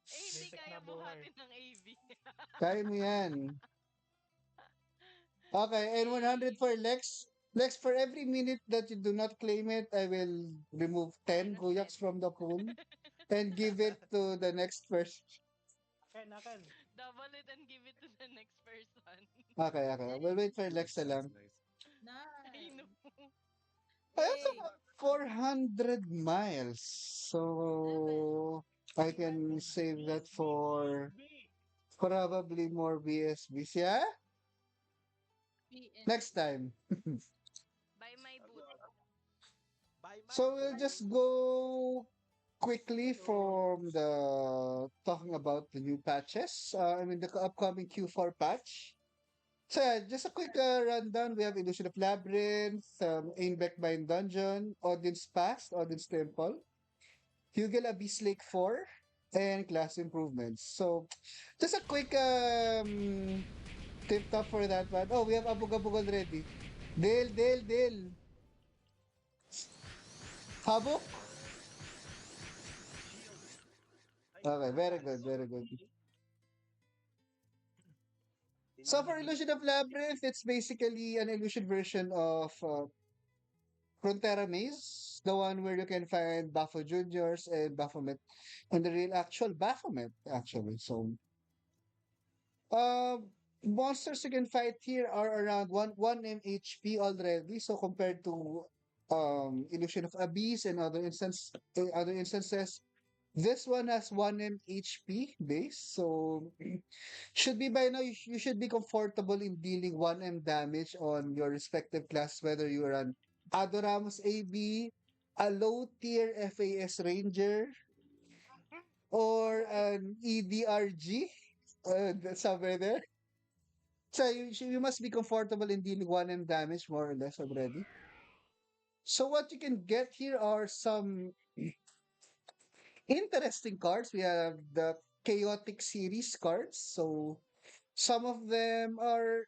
Eh, hindi Basic kaya na buhay. buhatin ng AV. Kaya mo yan. Okay, and 100 for Lex. Lex, for every minute that you do not claim it, I will remove 10 Minus guyaks 10. from the pool and give it to the next person. Akin. Double it and give it to the next person. Okay, okay. We'll wait for Lex na lang. Nice. Ay, Nice. no. I also have 400 miles. So, I can save that for probably more BSBs. Yeah? PN. Next time. Buy my boot. Bye, man. So we'll just go quickly from the talking about the new patches. I mean the upcoming Q4 patch. So yeah, just a quick rundown. We have Illusion of Labyrinth, Ainbeck Bind Dungeon, Audience Past, Audience Temple, Hugel Abyss Lake 4, and class improvements. So just a quick tip top for that one. Oh, we have Abugabug already. Dale. Habok? Okay, very good, very good. So for Illusion of Labyrinth, it's basically an illusion version of Frontera Maze, the one where you can find Bapho Juniors and Baphomet, and the real actual Baphomet, actually. So, monsters you can fight here are around 1 MP already. So compared to Illusion of Abyss and other instances, this one has 1 HP base. So should be by now you should be comfortable in dealing 1 damage on your respective class, whether you are an Adoramus AB, a low tier FAS Ranger, or an EDRG, somewhere there. So you must be comfortable in dealing 1 damage more or less already. So what you can get here are some interesting cards. We have the Chaotic series cards. So some of them are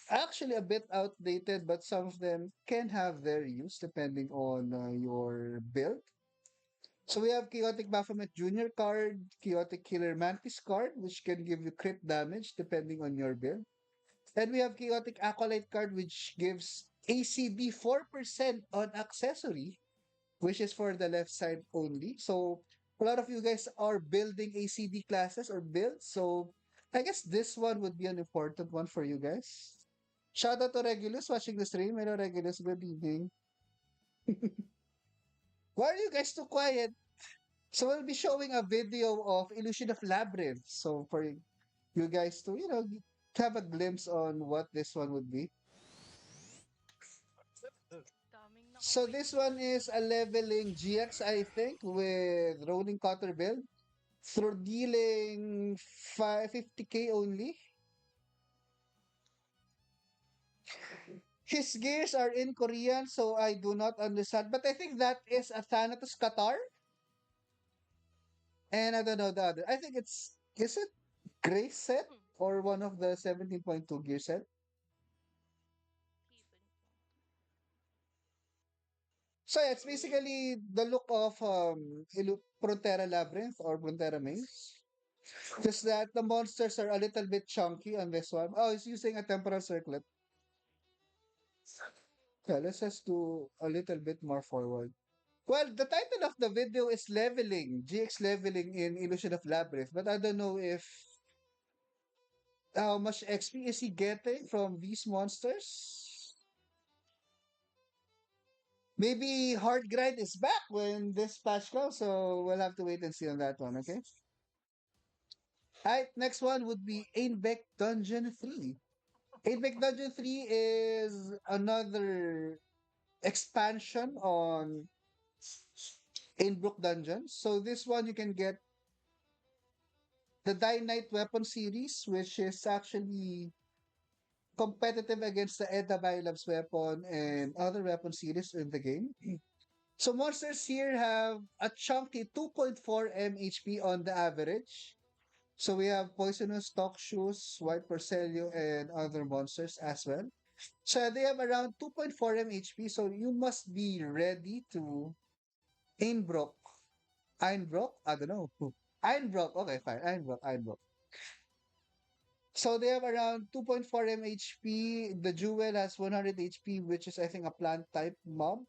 actually a bit outdated, but some of them can have their use depending on your build. So we have Chaotic Baphomet Jr. card, Chaotic Killer Mantis card, which can give you crit damage depending on your build. And we have Chaotic Acolyte card, which gives ACD 4% on accessory, which is for the left side only. So a lot of you guys are building ACD classes or builds. So I guess this one would be an important one for you guys. Shout out to Regulus watching the stream. Hello, Regulus. Good evening. Why are you guys too quiet? So we'll be showing a video of Illusion of Labyrinth. So for you guys to, have a glimpse on what this one would be. Daming So this one is a leveling GX, I think, with Rolling Cutter build. Through dealing 50k only. His gears are in Korean, so I do not understand. But I think that is a Thanatos Qatar. And I don't know the other. I think is it Grace set or one of the 17.2 gear set? So yeah, it's basically the look of Frontera Labyrinth or Frontera Maze. Just that the monsters are a little bit chunky on this one. Oh, it's using a temporal circlet. Yeah, let's just do a little bit more forward. Well, the title of the video is Leveling, GX Leveling in Illusion of Labyrinth, but I don't know if how much XP is he getting from these monsters? Maybe Hard Grind is back when this patch comes, so we'll have to wait and see on that one, okay? Alright, next one would be Ainbeck Dungeon 3. Ainbeck Dungeon 3 is another expansion on Ainbrook Dungeon. So this one you can get the Die Knight weapon series, which is actually competitive against the Edda Bylab's weapon and other weapon series in the game. So monsters here have a chunky 2.4 mHP on the average. So we have Poisonous, Shoes, White Porcelio, and other monsters as well. So they have around 2.4 mHP, so you must be ready to Einbrook. Einbrook? I don't know. Einbrook. Okay, fine. Einbrook. So they have around 2.4 mHP. The Jewel has 100 HP, which is, I think, a plant type mob.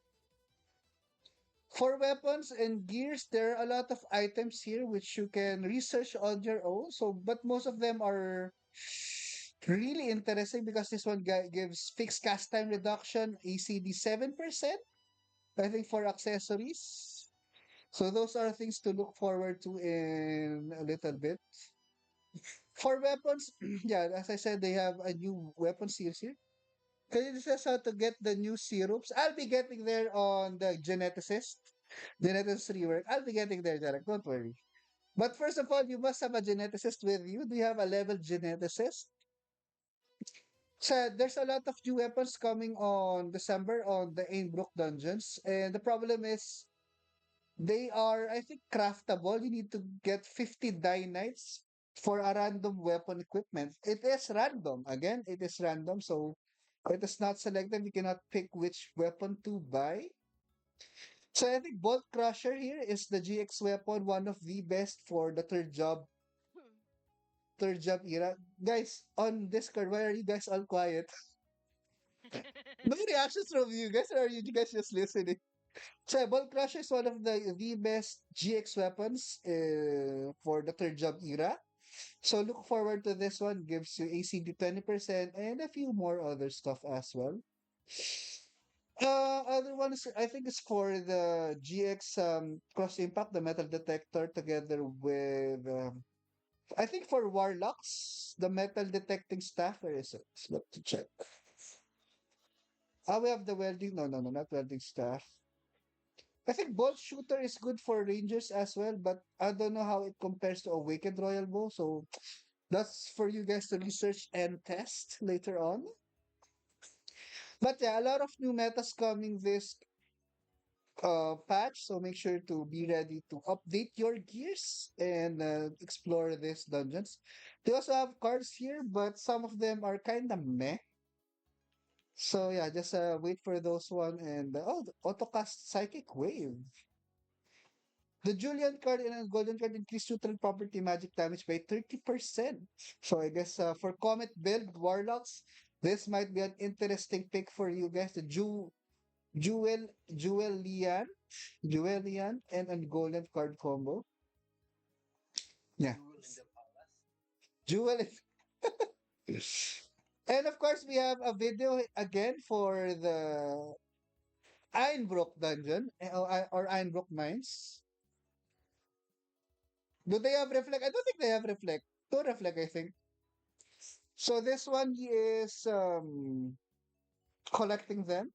For weapons and gears, there are a lot of items here which you can research on your own. So, but most of them are really interesting because this one gives fixed cast time reduction, ACD 7%, I think, for accessories. So those are things to look forward to in a little bit. For weapons, yeah, as I said, they have a new weapon series here. Can you just how to get the new syrups? I'll be getting there on the geneticist. Geneticist rework. I'll be getting there, Jarek. Don't worry. But first of all, you must have a geneticist with you. Do you have a level geneticist? So there's a lot of new weapons coming on December on the Ainbrook dungeons. And the problem is they are, I think, craftable. You need to get 50 die knights for a random weapon equipment. It is random. Again, it is random. So it is not selected. You cannot pick which weapon to buy. So I think Bolt Crusher here is the GX weapon, one of the best for the third job era. Guys, on Discord, why are you guys all quiet? No reactions from you guys, or are you guys just listening? So Bolt Crusher is one of the best GX weapons for the third job era. So look forward to this one. Gives you ACD 20% and a few more other stuff as well. Other ones I think is for the GX cross impact, the metal detector together with I think for Warlocks, the metal detecting staff. Where is it? Let's check. We have the welding. No, not welding staff. I think bolt shooter is good for rangers as well, but I don't know how it compares to a wicked royal bow. So that's for you guys to research and test later on. But yeah, a lot of new metas coming this patch, so make sure to be ready to update your gears and explore these dungeons. They also have cards here, but some of them are kind of meh. So yeah, just wait for those one and the autocast psychic wave. The Julian card and Golden card increase neutral property magic damage by 30%. So I guess for Comet build Warlocks, this might be an interesting pick for you guys. The Jewel Lian, and Golden card combo. Yeah. Jewel. And of course, we have a video again for the Einbrook dungeon or Einbrook mines. Do they have reflect? I don't think they have reflect. Two reflect, I think. So this one is collecting them.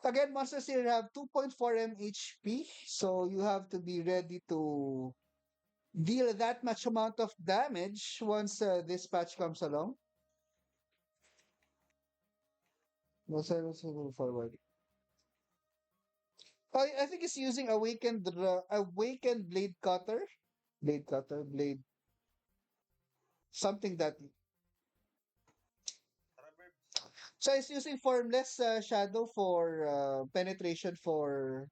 Again, monsters here have 2.4 mHP, so you have to be ready to deal that much amount of damage once this patch comes along. Let's move forward. I think it's using awakened blade cutter. Blade, something that. Tara, Burbs. So it's using formless shadow for penetration for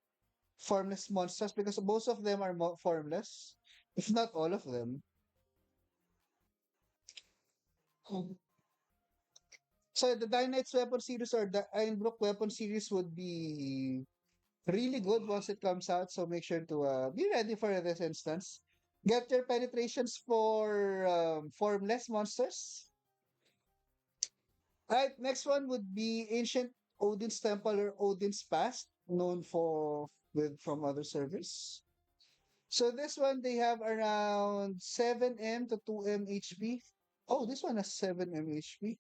formless monsters because most of them are formless, if not all of them. So the Dynamite's weapon series or the Ironbrook weapon series would be really good once it comes out. So make sure to be ready for this instance. Get your penetrations for formless monsters. Alright, next one would be Ancient Odin's Temple or Odin's Past, known for with from other servers. So this one they have around 7M to 2M HP. Oh, this one has 7M HP.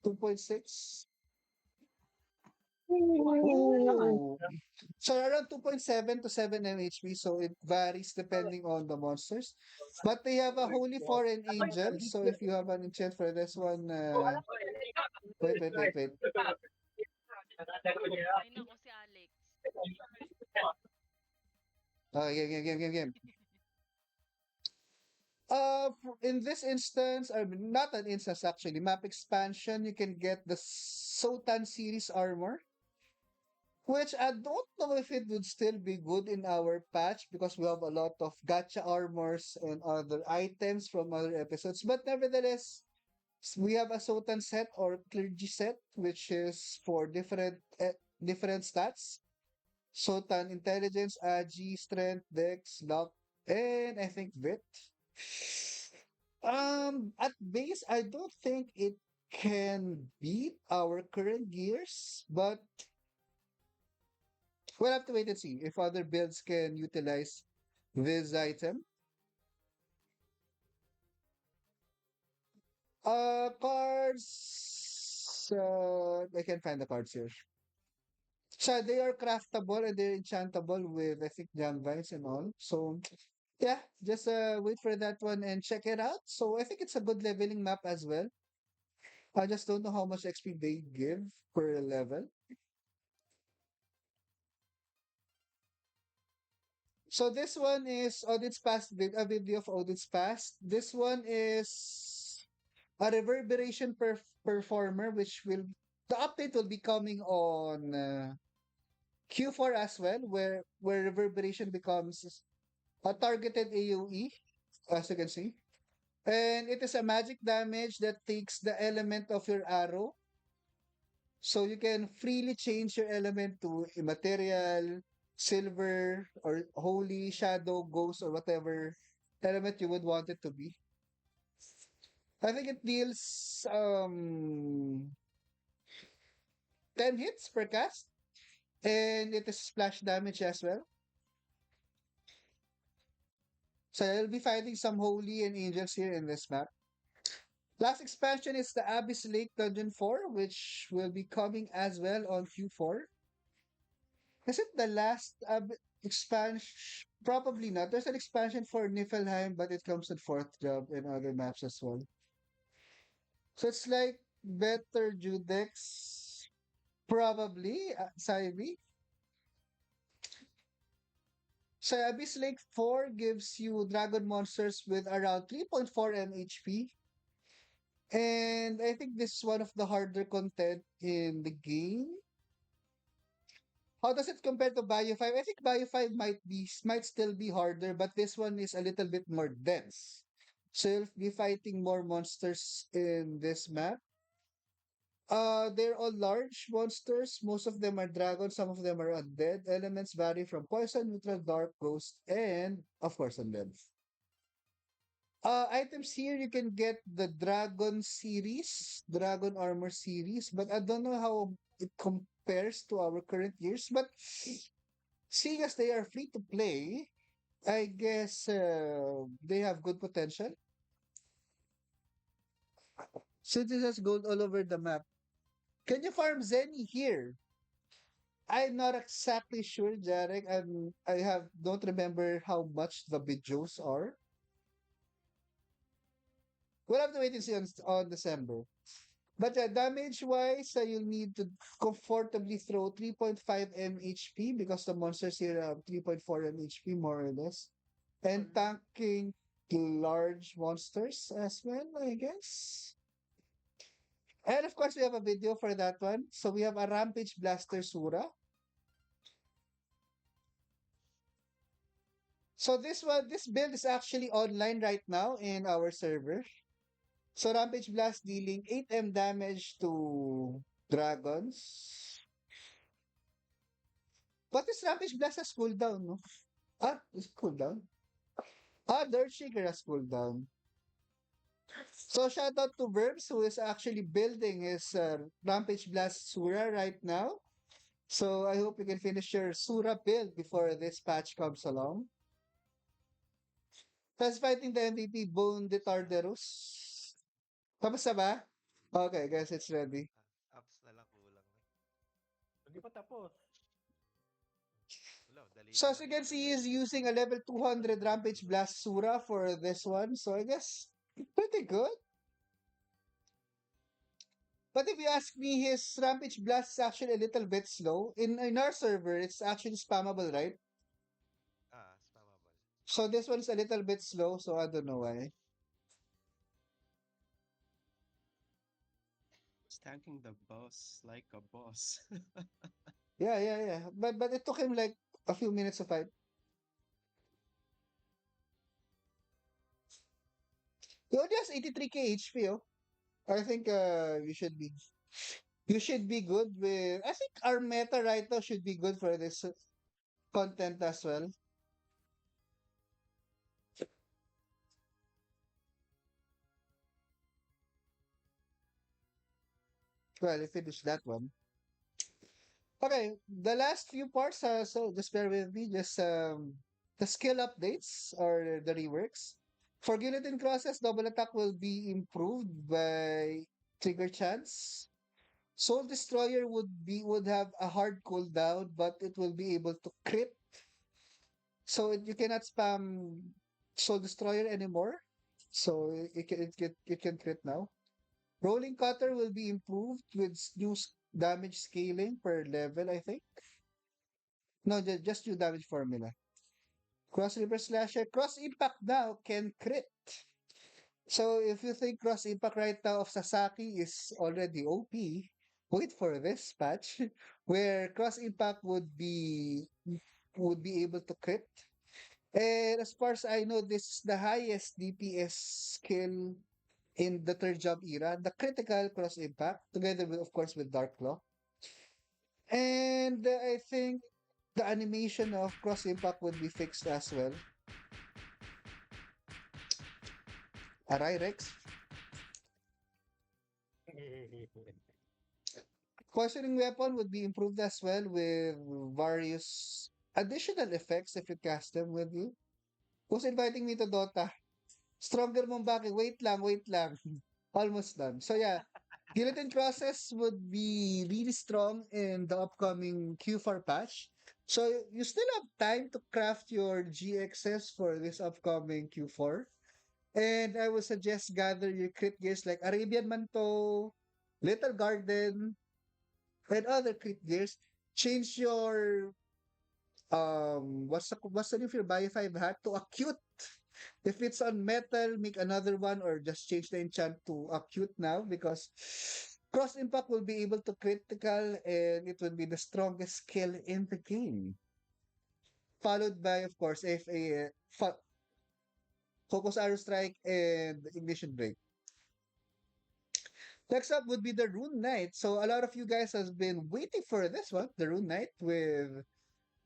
2.6. Ooh. So around 2.7 to 7 MHP, so it varies depending on the monsters. But they have a Holy Foreign Angel, so if you have an enchant for this one, wait. Ay, nako si Alex. Game. In this instance, or not an instance actually, map expansion, you can get the Sotan series armor. Which I don't know if it would still be good in our patch because we have a lot of gacha armors and other items from other episodes. But nevertheless, we have a Sultan set or clergy set, which is for different stats. Sultan intelligence, agi, strength, dex, luck, and I think wit. At base, I don't think it can beat our current gears, but we'll have to wait and see if other builds can utilize this item. Cards. I can find the cards here. So they are craftable and they're enchantable with I think jam vines and all. So yeah, just wait for that one and check it out. So I think it's a good leveling map as well. I just don't know how much XP they give per level. So this one is Odin's Past a video of Odin's Past. This one is a reverberation performer, which will the update will be coming on Q4 as well, where reverberation becomes a targeted AOE, as you can see, and it is a magic damage that takes the element of your arrow, so you can freely change your element to immaterial, silver, or holy, shadow, ghost, or whatever element you would want it to be. I think it deals 10 hits per cast, and it is splash damage as well. So I'll be fighting some holy and angels here in this map. Last expansion is the Abyss Lake Dungeon 4, which will be coming as well on Q4. Is it the last expansion? Probably not. There's an expansion for Niflheim, but it comes with fourth job and other maps as well. So it's like better Judex, probably, Saibi. So Abyss Lake 4 gives you dragon monsters with around 3.4 MHP. And I think this is one of the harder content in the game. How does it compare to Bio 5? I think Bio 5 might still be harder, but this one is a little bit more dense. So you'll be fighting more monsters in this map. They're all large monsters. Most of them are dragons, some of them are undead. Elements vary from poison, neutral, dark, ghost, and of course undead. Items here you can get the Dragon series, Dragon Armor series, but I don't know how it compares to our current years. But seeing as they are free to play, I guess they have good potential. So this has gold all over the map. Can you farm Zenny here? I'm not exactly sure, Jarek. I don't remember how much the Bijos are. We'll have to wait and see on December. But damage wise, you'll need to comfortably throw 3.5 mhp because the monsters here have 3.4 mhp more or less. And tanking large monsters as well, I guess. And of course, we have a video for that one. So we have a Rampage Blaster Sura. So this build is actually online right now in our server. So Rampage Blast dealing 8M damage to dragons. But this Rampage Blast has cooldown, no? Ah, is cooldown? Ah, Dirt Shaker has cooldown. So shout out to Verbs who is actually building his Rampage Blast Sura right now. So I hope you can finish your Sura build before this patch comes along. Tapos fighting the MVP, Bone de Tartarus. Tapos na ba? Okay, guys, it's ready. Ups na lang kulang. Hindi pa tapos. Wala, dali So na as you lang can ito. see, he's using a level 200 Rampage Blast Sura for this one. So I guess pretty good. But if you ask me, his Rampage Blast is actually a little bit slow. In our server, it's actually spammable, right? Spammable. So this one's a little bit slow, so I don't know why. Stacking the boss like a boss. Yeah. But it took him like a few minutes to fight. He only has 83k HP, oh. I think you should be good with I think our meta right now should be good for this content as well. Well, if finish that one. Okay, the last few parts, so just bear with me, just the skill updates or the reworks. For Guillotine Crosses, double attack will be improved by trigger chance. Soul Destroyer would have a hard cooldown, but it will be able to crit. So you cannot spam Soul Destroyer anymore. So it can crit now. Rolling Cutter will be improved with new damage scaling per level, I think. No, just new damage formula. Cross Reaper Slasher, Cross Impact now can crit. So if you think Cross Impact right now of Sasaki is already OP, wait for this patch where Cross Impact would be able to crit. And as far as I know, this is the highest DPS skill in the third job era, the critical cross impact, together with, of course, with Dark Claw. And I think the animation of cross impact would be fixed as well. Aray, Rex. Poisoning weapon would be improved as well with various additional effects if you cast them with you. Who's inviting me to Dota? Stronger Mombaki. Wait lang. Almost done. So yeah, Guillotine Crosses would be really strong in the upcoming Q4 patch. So you still have time to craft your GXS for this upcoming Q4. And I would suggest gather your crit gears like Arabian Manto, Little Garden, and other crit gears. Change your what's the name for your Bio 5 hat to acute. If it's on metal, make another one or just change the enchant to acute now because cross impact will be able to critical and it will be the strongest skill in the game. Followed by, of course, FA Focus Arrow Strike and Ignition Break. Next up would be the Rune Knight. So a lot of you guys has been waiting for this one, the Rune Knight, with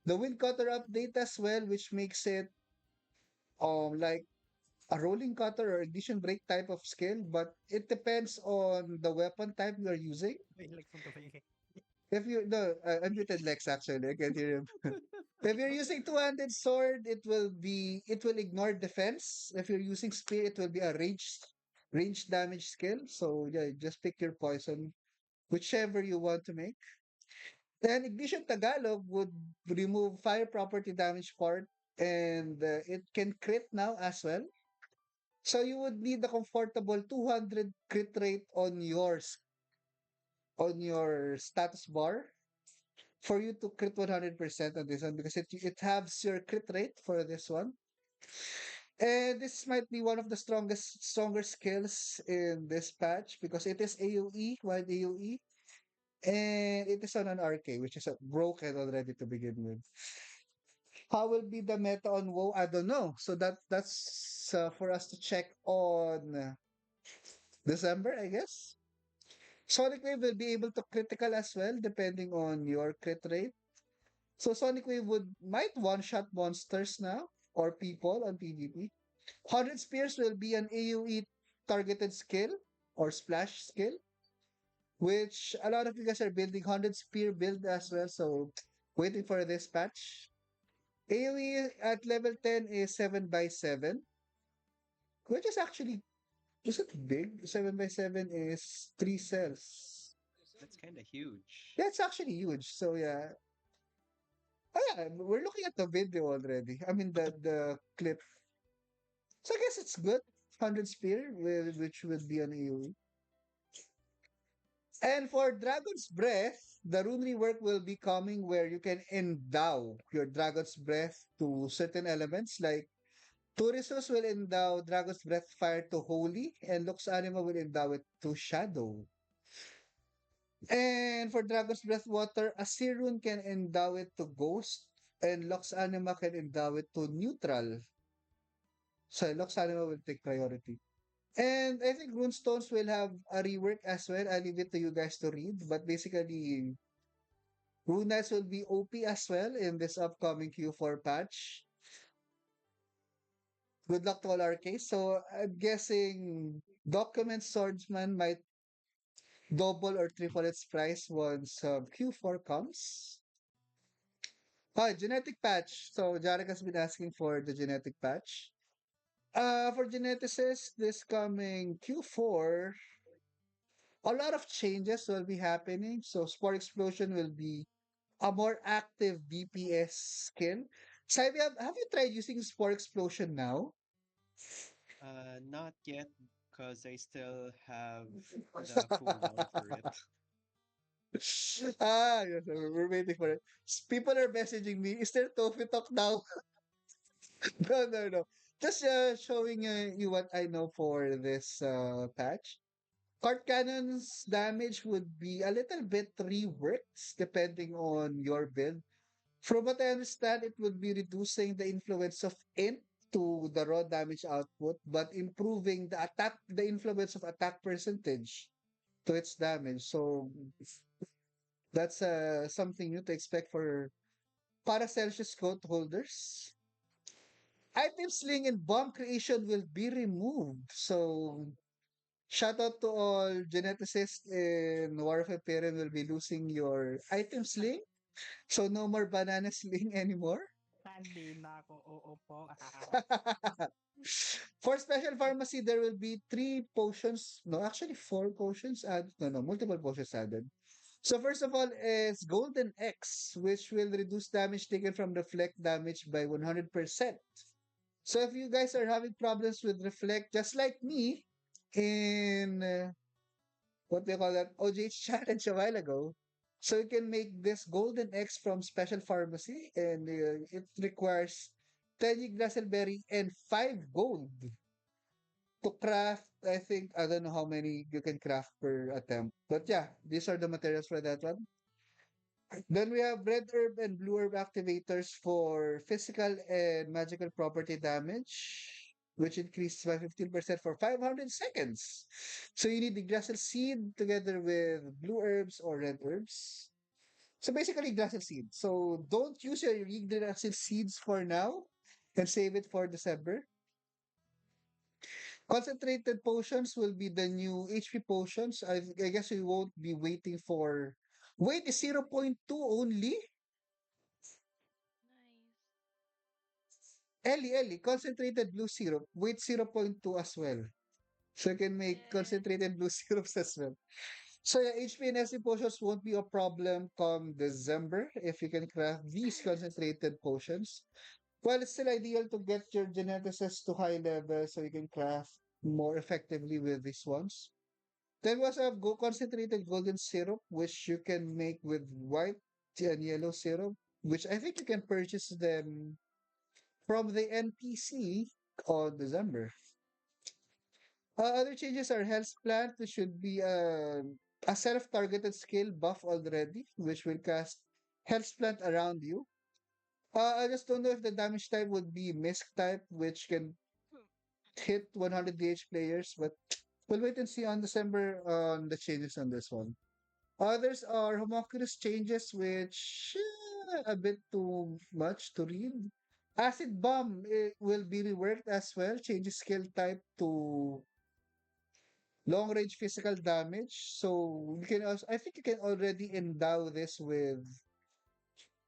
the Wind Cutter update as well, which makes it like a rolling cutter or ignition break type of skill, but it depends on the weapon type you are using. If you no, I muted Lex actually. I can't hear him. If you're using two-handed sword, it will ignore defense. If you're using spear, it will be a range damage skill. So yeah, just pick your poison, whichever you want to make. Then Ignition Tagalog would remove fire property damage part, and it can crit now as well. So you would need a comfortable 200 crit rate on yours on your status bar for you to crit 100% on this one because it has your crit rate for this one. And this might be one of the stronger skills in this patch because it is AoE, wide AoE, and it is on an RK, which is broken already to begin with. How will be the meta on WoW? I don't know. So that's for us to check on December, I guess. Sonic Wave will be able to critical as well, depending on your crit rate. So Sonic Wave might one-shot monsters now or people on PvP. 100 Spears will be an AoE targeted skill or splash skill, which a lot of you guys are building 100 Spear build as well. So waiting for this patch. AoE at level 10 is 7 by 7, which is actually is it big? 7 by 7 is 3 cells. That's kind of huge. Yeah, it's actually huge. So yeah. Oh yeah, we're looking at the video already. I mean the clip. So I guess it's good. 100 spear, which would be an AoE. And for Dragon's Breath, the rune rework will be coming where you can endow your Dragon's Breath to certain elements. Like Turisus will endow Dragon's Breath Fire to Holy, and Lux Anima will endow it to Shadow. And for Dragon's Breath Water, Asirun can endow it to Ghost, and Lux Anima can endow it to Neutral. So Lux Anima will take priority. And I think Runestones will have a rework as well. I'll leave it to you guys to read. But basically, Rune Knights will be OP as well in this upcoming Q4 patch. Good luck to all our case. So I'm guessing Document Swordsman might double or triple its price once Q4 comes. Genetic patch. So Jarek has been asking for the genetic patch. For geneticists, this coming Q4, a lot of changes will be happening. So Spore Explosion will be a more active DPS skill. Sabi, have you tried using Spore Explosion now? Not yet, because I still have the cooldown for it. Yes, we're waiting for it. People are messaging me. Is there Tofu Talk now? No, no, no. Just showing you what I know for this patch. Card cannon's damage would be a little bit reworked depending on your build. From what I understand, it would be reducing the influence of int to the raw damage output, but improving the influence of attack percentage to its damage. So that's something new to expect for Paracelsius coat holders. Item sling and bomb creation will be removed. So shout out to all geneticists in Warfare Parent will be losing your item sling. So no more banana sling anymore. Hindi na ako, oo po. For special pharmacy, there will be 3 potions. No, actually 4 potions added. No, multiple potions added. So first of all is Golden X, which will reduce damage taken from reflect damage by 100%. So if you guys are having problems with reflect, just like me, in what they call that OGH challenge a while ago, so you can make this Golden X from Special Pharmacy, and it requires 10 Yggdrasil and 5 gold to craft. I think I don't know how many you can craft per attempt, but yeah, these are the materials for that one. Then we have red herb and blue herb activators for physical and magical property damage, which increases by 15% for 500 seconds. So you need the Yggdrasil seed together with blue herbs or red herbs. So basically Yggdrasil seed. So don't use your Yggdrasil seeds for now and save it for December. Concentrated potions will be the new HP potions. I guess we won't be waiting for. Weight is 0.2 only. Nice. Ellie, concentrated blue syrup. Weight 0.2 as well. So you can make Yeah. concentrated blue syrups as well. So yeah, HP and SP potions won't be a problem come December if you can craft these concentrated potions. Well, it's still ideal to get your geneticists to high level so you can craft more effectively with these ones. Then we also have concentrated golden syrup, which you can make with white and yellow syrup, which I think you can purchase them from the NPC on December. Other changes are Health Plant, which should be a self-targeted skill buff already, which will cast Health Plant around you. I just don't know if the damage type would be Misc type, which can hit 100 DH players, but we'll wait and see on December on the changes on this one. Others are homunculus changes, which a bit too much to read. Acid Bomb will be reworked as well, changes skill type to long range physical damage. So you can also, I think you can already endow this with,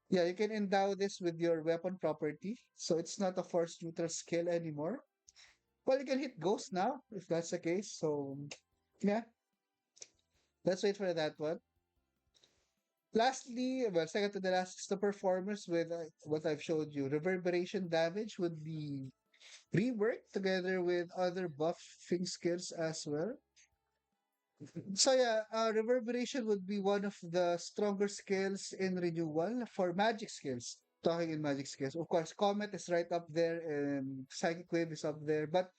yeah, you can endow this with your weapon property. So it's not a force neutral skill anymore. Well, you can hit ghost now if that's the case. So yeah, let's wait for that one. Lastly, well, second to the last is the performance with what I've showed you. Reverberation damage would be reworked together with other buffing skills as well. So yeah, reverberation would be one of the stronger skills in renewal for magic skills. Talking in magic skills, of course, comet is right up there, and psychic wave is up there. But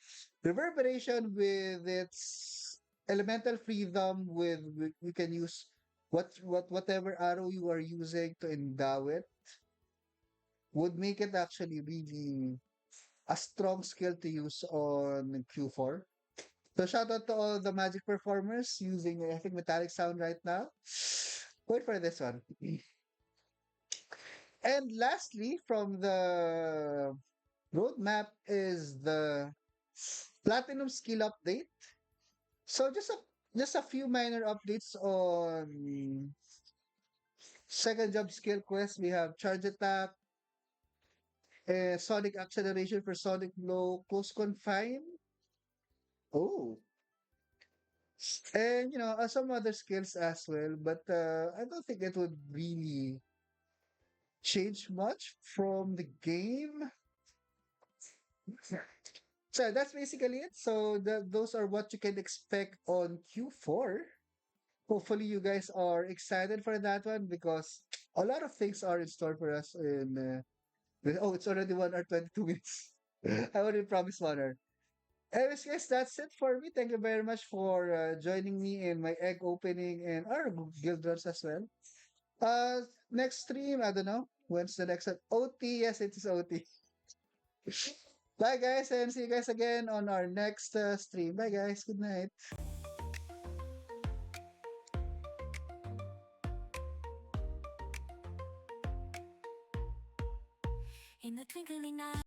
reverberation with its elemental freedom, with we can use whatever arrow you are using to endow it, would make it actually really a strong skill to use on Q4. So shout out to all the magic performers using, I think, metallic sound right now. Wait for this one. And lastly, from the roadmap is the platinum skill update. So just a few minor updates on second job skill quest. We have charge attack, sonic acceleration for sonic blow, close confine. Oh, and some other skills as well, but I don't think it would really change much from the game. So that's basically it. So those are what you can expect on Q4. Hopefully you guys are excited for that one because a lot of things are in store for us oh, it's already 1 hour 22 minutes. I already promised 1 hour. Anyways, guys, that's it for me. Thank you very much for joining me in my egg opening and our guild runs as well. Next stream, I don't know. When's the next one? OT, yes, it is OT. Bye, guys, and see you guys again on our next stream. Bye, guys. Good night. In the twinkling eye.